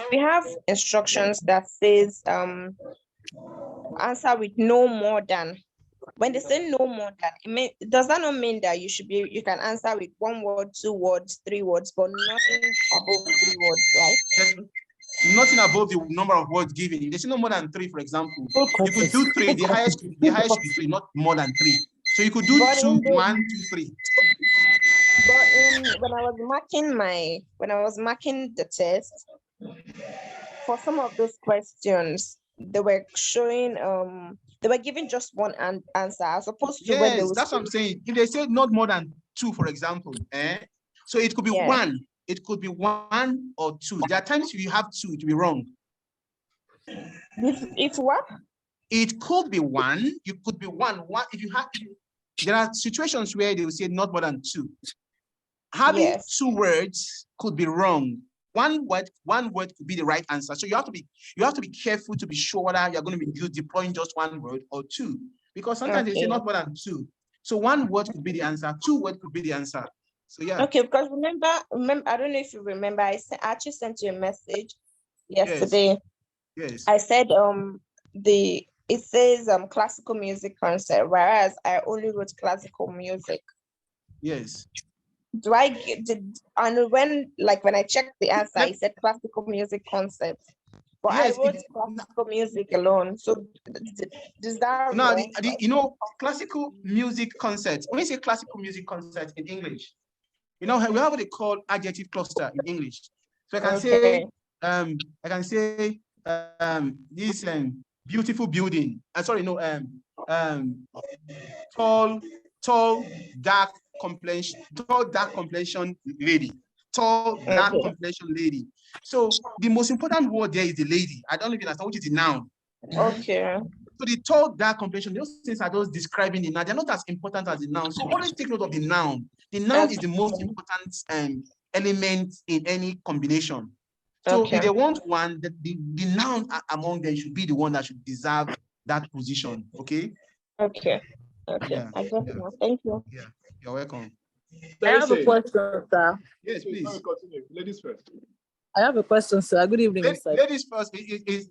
We have instructions that says answer with no more than. When they say no more than, does that not mean that you can answer with 1 word, 2 words, 3 words, but nothing above 3 words, right? Nothing above the number of words given. If they say no more than 3, for example, you could do 3. The highest should be 3, not more than 3. So you could do 2, 1, 2, 3. But when I was marking the test, for some of those questions, they were showing they were giving just one answer as opposed to when they were. That's what I'm saying. If they say not more than 2, for example, so it could be 1. It could be 1 or 2. There are times if you have 2, it will be wrong. It's what? It could be 1. You could be 1. If you have, there are situations where they will say not more than 2. Having 2 words could be wrong. One word could be the right answer. So you have to be careful to be sure whether you're going to be deploying just 1 word or 2, because sometimes they say not more than 2. So 1 word could be the answer. 2 words could be the answer. So yeah. Okay, because remember, I don't know if you remember, I actually sent you a message yesterday. Yes. I said it says classical music concert, whereas I only wrote classical music. Yes. And when I checked the answer, I said classical music concert, but I wrote classical music alone. So does that classical music concert? When you say classical music concert in English, we have what they call adjective cluster in English. So I can say this beautiful building. Tall, dark complexion lady. Tall, dark complexion lady. So the most important word there is the lady. I don't know if you understand, which is the noun. Okay. So the tall, dark complexion, those things are those describing the noun. They're not as important as the noun. So always take note of the noun. The noun is the most important element in any combination. So if they want one, the noun among them should be the one that should deserve that position. Okay? Okay. Yeah. I guess now. Thank you. Yeah, you're welcome. I have a question, sir. Yes, please. Continue. Ladies first. I have a question, sir. Good evening, sir. Ladies first. Is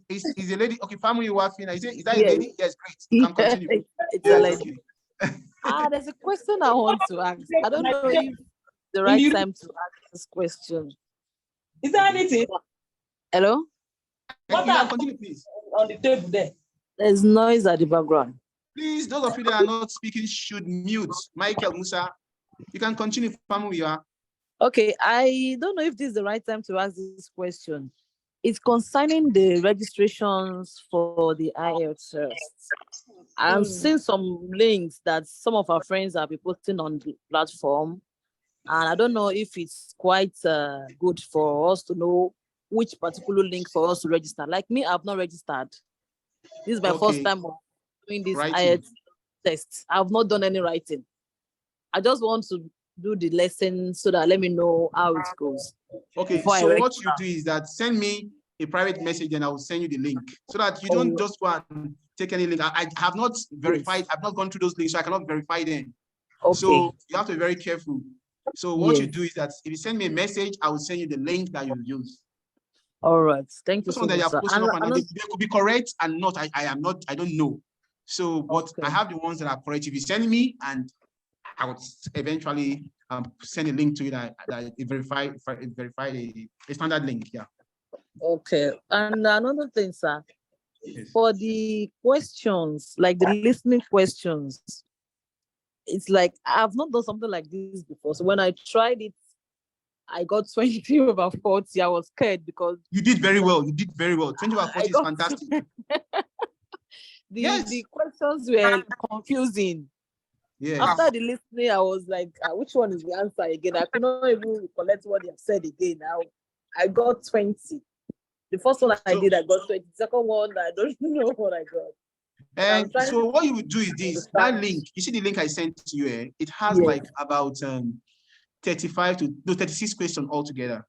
a lady? Okay, family working. Is that a lady? Yes, great. You can continue. It's a lady. Okay. There's a question I want to ask. I don't know if the right time to ask this question. Is there anything? Hello? What are continue, please? On the table there. There's noise at the background. Please, those of you that are not speaking should mute. Michael Musa, you can continue, family. Okay, I don't know if this is the right time to ask this question. It's concerning the registrations for the IELTS tests. I've seen some links that some of our friends have been posting on the platform, and I don't know if it's quite good for us to know which particular link for us to register. Like me, I've not registered. This is my first time doing this Writing. IELTS test. I've not done any writing. I just want to do the lesson so that let me know how it goes. Okay, before I so write what it you down. do is that send me a private message and I will send you the link so that you don't just go and take any link. I have not verified, I've not gone through those links, so I cannot verify them. Okay. So you have to be very careful. So what you Yes. do is that if you send me a message, I will send you the link that you use. All right. Thank you Those so ones that much, you are sir. posting up and And they could be correct and not. I am not. I don't know. So, but I Okay. have the ones that are correct. If you send me, and I would eventually send a link to you that verify a standard link. Yeah. Okay. And another thing, sir, Yes. for the questions, like the listening questions, it's like I've not done something like this before. So when I tried it, I got 20 over 40. I was scared because You did very well. You did very well. 20 over 40 I is got fantastic. the questions were confusing. Yes. After the listening, I was like, which one is the answer again? I could not even collect what they have said again. Now I got 20. The first one I did, I got 20. The second one, I don't know what I got. And so what you would do is this, that link, you see the link I sent to you, it has like about 35 to 36 questions altogether.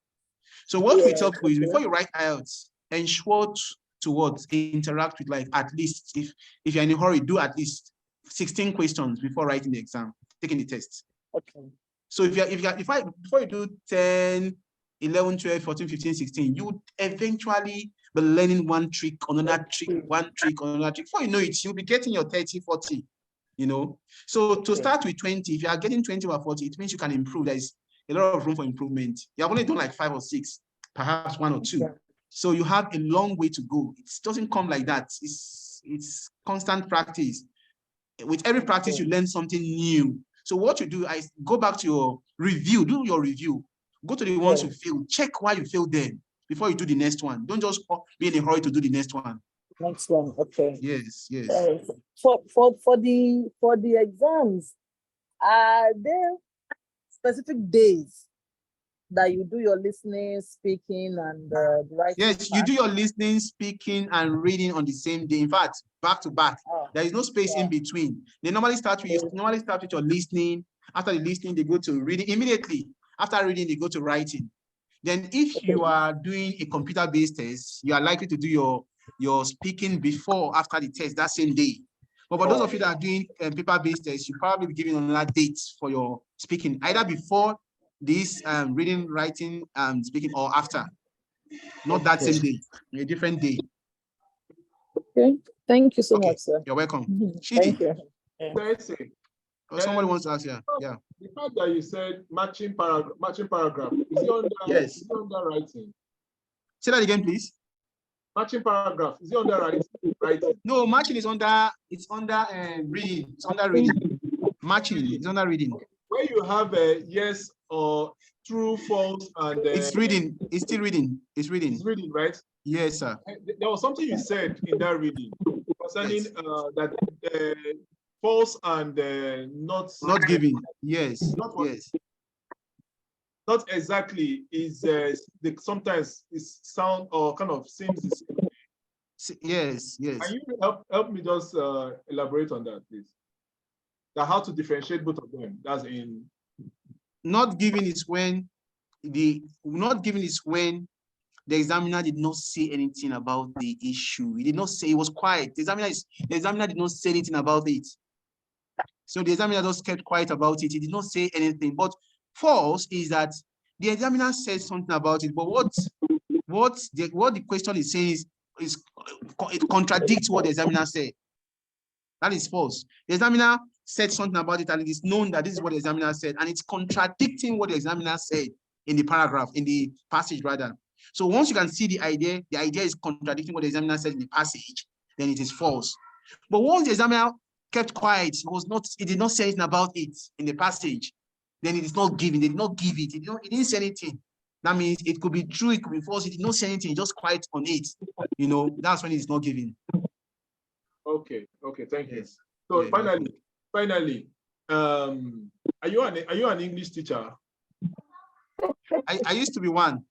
So what we tell people is before you write IELTS, ensure to what interact with like at least, if you're in a hurry, do at least 16 questions before writing the exam, taking the test. Okay. So before you do 10, 11, 12, 14, 15, 16, you would eventually be learning one trick, another trick, one trick, another trick. Before you know it, you'll be getting your 30, 40, you know. So to start with 20, if you are getting 20 or 40, it means you can improve. There is a lot of room for improvement. You have only done like 5 or 6, perhaps 1 or 2. Yeah. So you have a long way to go. It doesn't come like that. It's constant practice. With every practice, you learn something new. So what you do, I go back to your review, do your review. Go to the ones you failed, check why you failed them before you do the next one. Don't just be in a hurry to do the next one. Next one, okay. Yes. For the exams, are there specific days that you do your listening, speaking, and writing? Yes, you do your listening, speaking, and reading on the same day. In fact, back to back. There is no space in between. They normally start with your listening. After the listening, they go to reading immediately. After reading, they go to writing. Then if you are doing a computer-based test, you are likely to do your speaking before or after the test that same day. But for those of you that are doing paper-based tests, you probably be giving another date for your speaking, either before this reading, writing, speaking, or after. Not that same day, a different day. Okay, thank you so much, sir. You're welcome. Thank you. Somebody wants to ask, yeah. The fact that you said matching paragraph, is it under, yes. Is it under writing? Say that again, please. Matching paragraph, is it under writing? No, matching is under, it's under reading. It's under reading. Matching is under reading. Where you have a yes or true, false, and it's reading. It's still reading. It's reading. It's reading, right? Yes, sir. There was something you said in that reading concerning that false and not giving. Yes. Not exactly is sometimes is sound or kind of seems the same. Yes. Can you help me just elaborate on that, please? How to differentiate both of them? That's in not giving is when the examiner did not say anything about the issue. He did not say, it was quiet. The examiner did not say anything about it. So the examiner just kept quiet about it. He did not say anything. But false is that the examiner said something about it, but what the question is saying is it contradicts what the examiner said. That is false. The examiner said something about it, and it is known that this is what the examiner said, and it's contradicting what the examiner said in the paragraph, in the passage rather. So once you can see the idea is contradicting what the examiner said in the passage, then it is false. But once the examiner kept quiet, he did not say anything about it in the passage, then it is not given. They did not give it. He didn't say anything. That means it could be true, it could be false. He did not say anything, just quiet on it. That's when it is not given. Okay, thank you. So yeah, finally, are you an English teacher? I used to be one.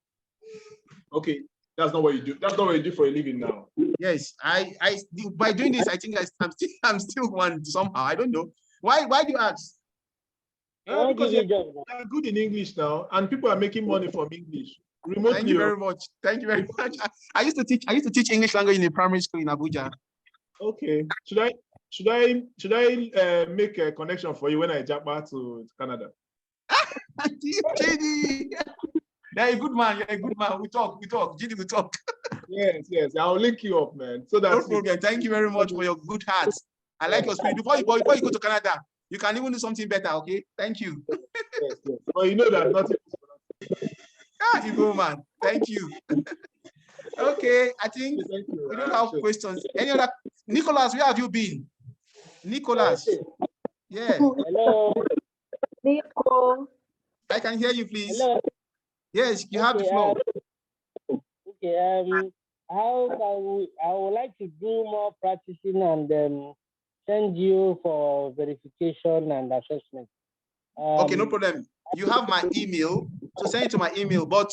Okay, That's not what you do. That's not what you do for a living now. Yes, by doing this, I think I'm still one somehow. I don't know. Why do you ask? Yeah, because you're good in English now, and people are making money from English remotely. Thank you very much. Thank you very much. I used to teach English language in a primary school in Abuja. Okay. Should I make a connection for you when I jump back to Canada? JD. You're a good man. You're a good man. We talk. JD, we talk. Yes. I'll link you up, man. So that's no problem. Thank you very much for your good heart. I like your spirit. Before you go to Canada, you can even do something better, okay? Thank you. Yes. Well, you know that nothing. You go, man. Thank you. Okay, I think we don't have questions. Any other? Nicholas, where have you been? Nicholas. Yeah. Hello. Nico. I can hear you, please. Hello. Yes, you have the floor. Okay. How can we? I would like to do more practicing and send you for verification and assessment. Okay, no problem. You have my email, so send it to my email. But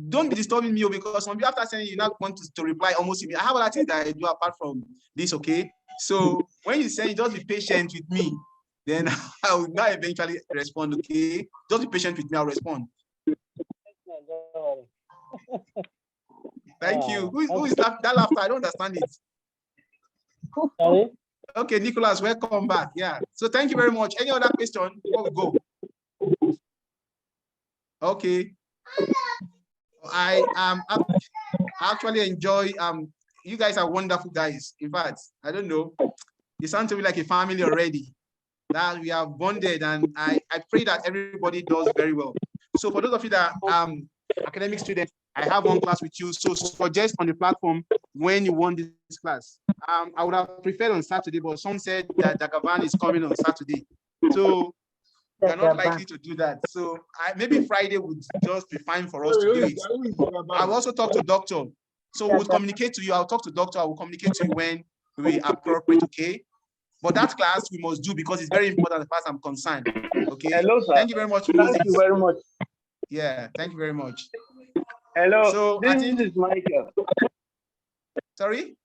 don't be disturbing me because some people after sending you not want to reply almost immediately. I have other things that I do apart from this. Okay, so when you send, just be patient with me. Then I will not eventually respond. Okay, just be patient with me. I'll respond. Thank you. Who is that laughter? I don't understand it. Sorry? Okay, Nicholas, welcome back. Yeah. So thank you very much. Any other question before we go? Okay. I actually enjoy you guys are wonderful guys. In fact, I don't know. You sound to me like a family already. That we have bonded, and I pray that everybody does very well. So for those of you that academic students, I have one class with you. So suggest on the platform when you want this class. I would have preferred on Saturday, but some said that Jagaban is coming on Saturday. So they're not likely to do that. So maybe Friday would just be fine for us to do it. I'll also talk to doctor. So we'll communicate to you. I'll talk to doctor. I will communicate to you when we appropriate, okay? But that class we must do because it's very important as far as I'm concerned. Okay. Hello, sir. Thank you very much. Thank you very much. Yeah, thank you very much. Hello. So this is Michael. Sorry?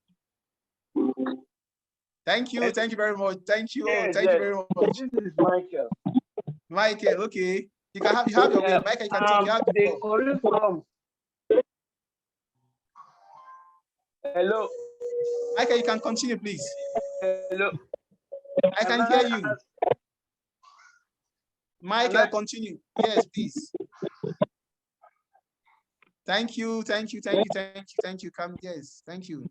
Thank you. Thank you very much. Thank you. Yes, thank you very much. This is Michael. Michael, okay. You have your way. Michael, you can talk. You have the curriculum. Hello. Michael, you can continue, please. Hello. I can hear you. Michael, continue. Yes, please. Thank you. Come, yes, thank you.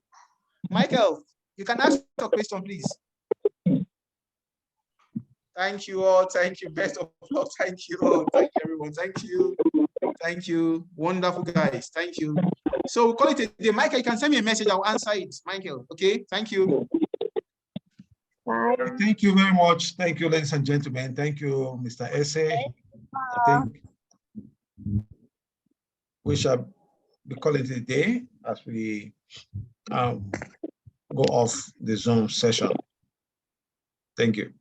Michael, you can ask your question, please. Thank you all. Thank you. Best of luck. Thank you all. Thank you, everyone. Thank you. Thank you. Wonderful guys. Thank you. So we'll call it a day. Michael, you can send me a message. I'll answer it. Michael. Okay. Thank you. Bye. Thank you very much. Thank you, ladies and gentlemen. Thank you, Mr. Esse. I think we shall be calling it a day as we go off the Zoom session. Thank you.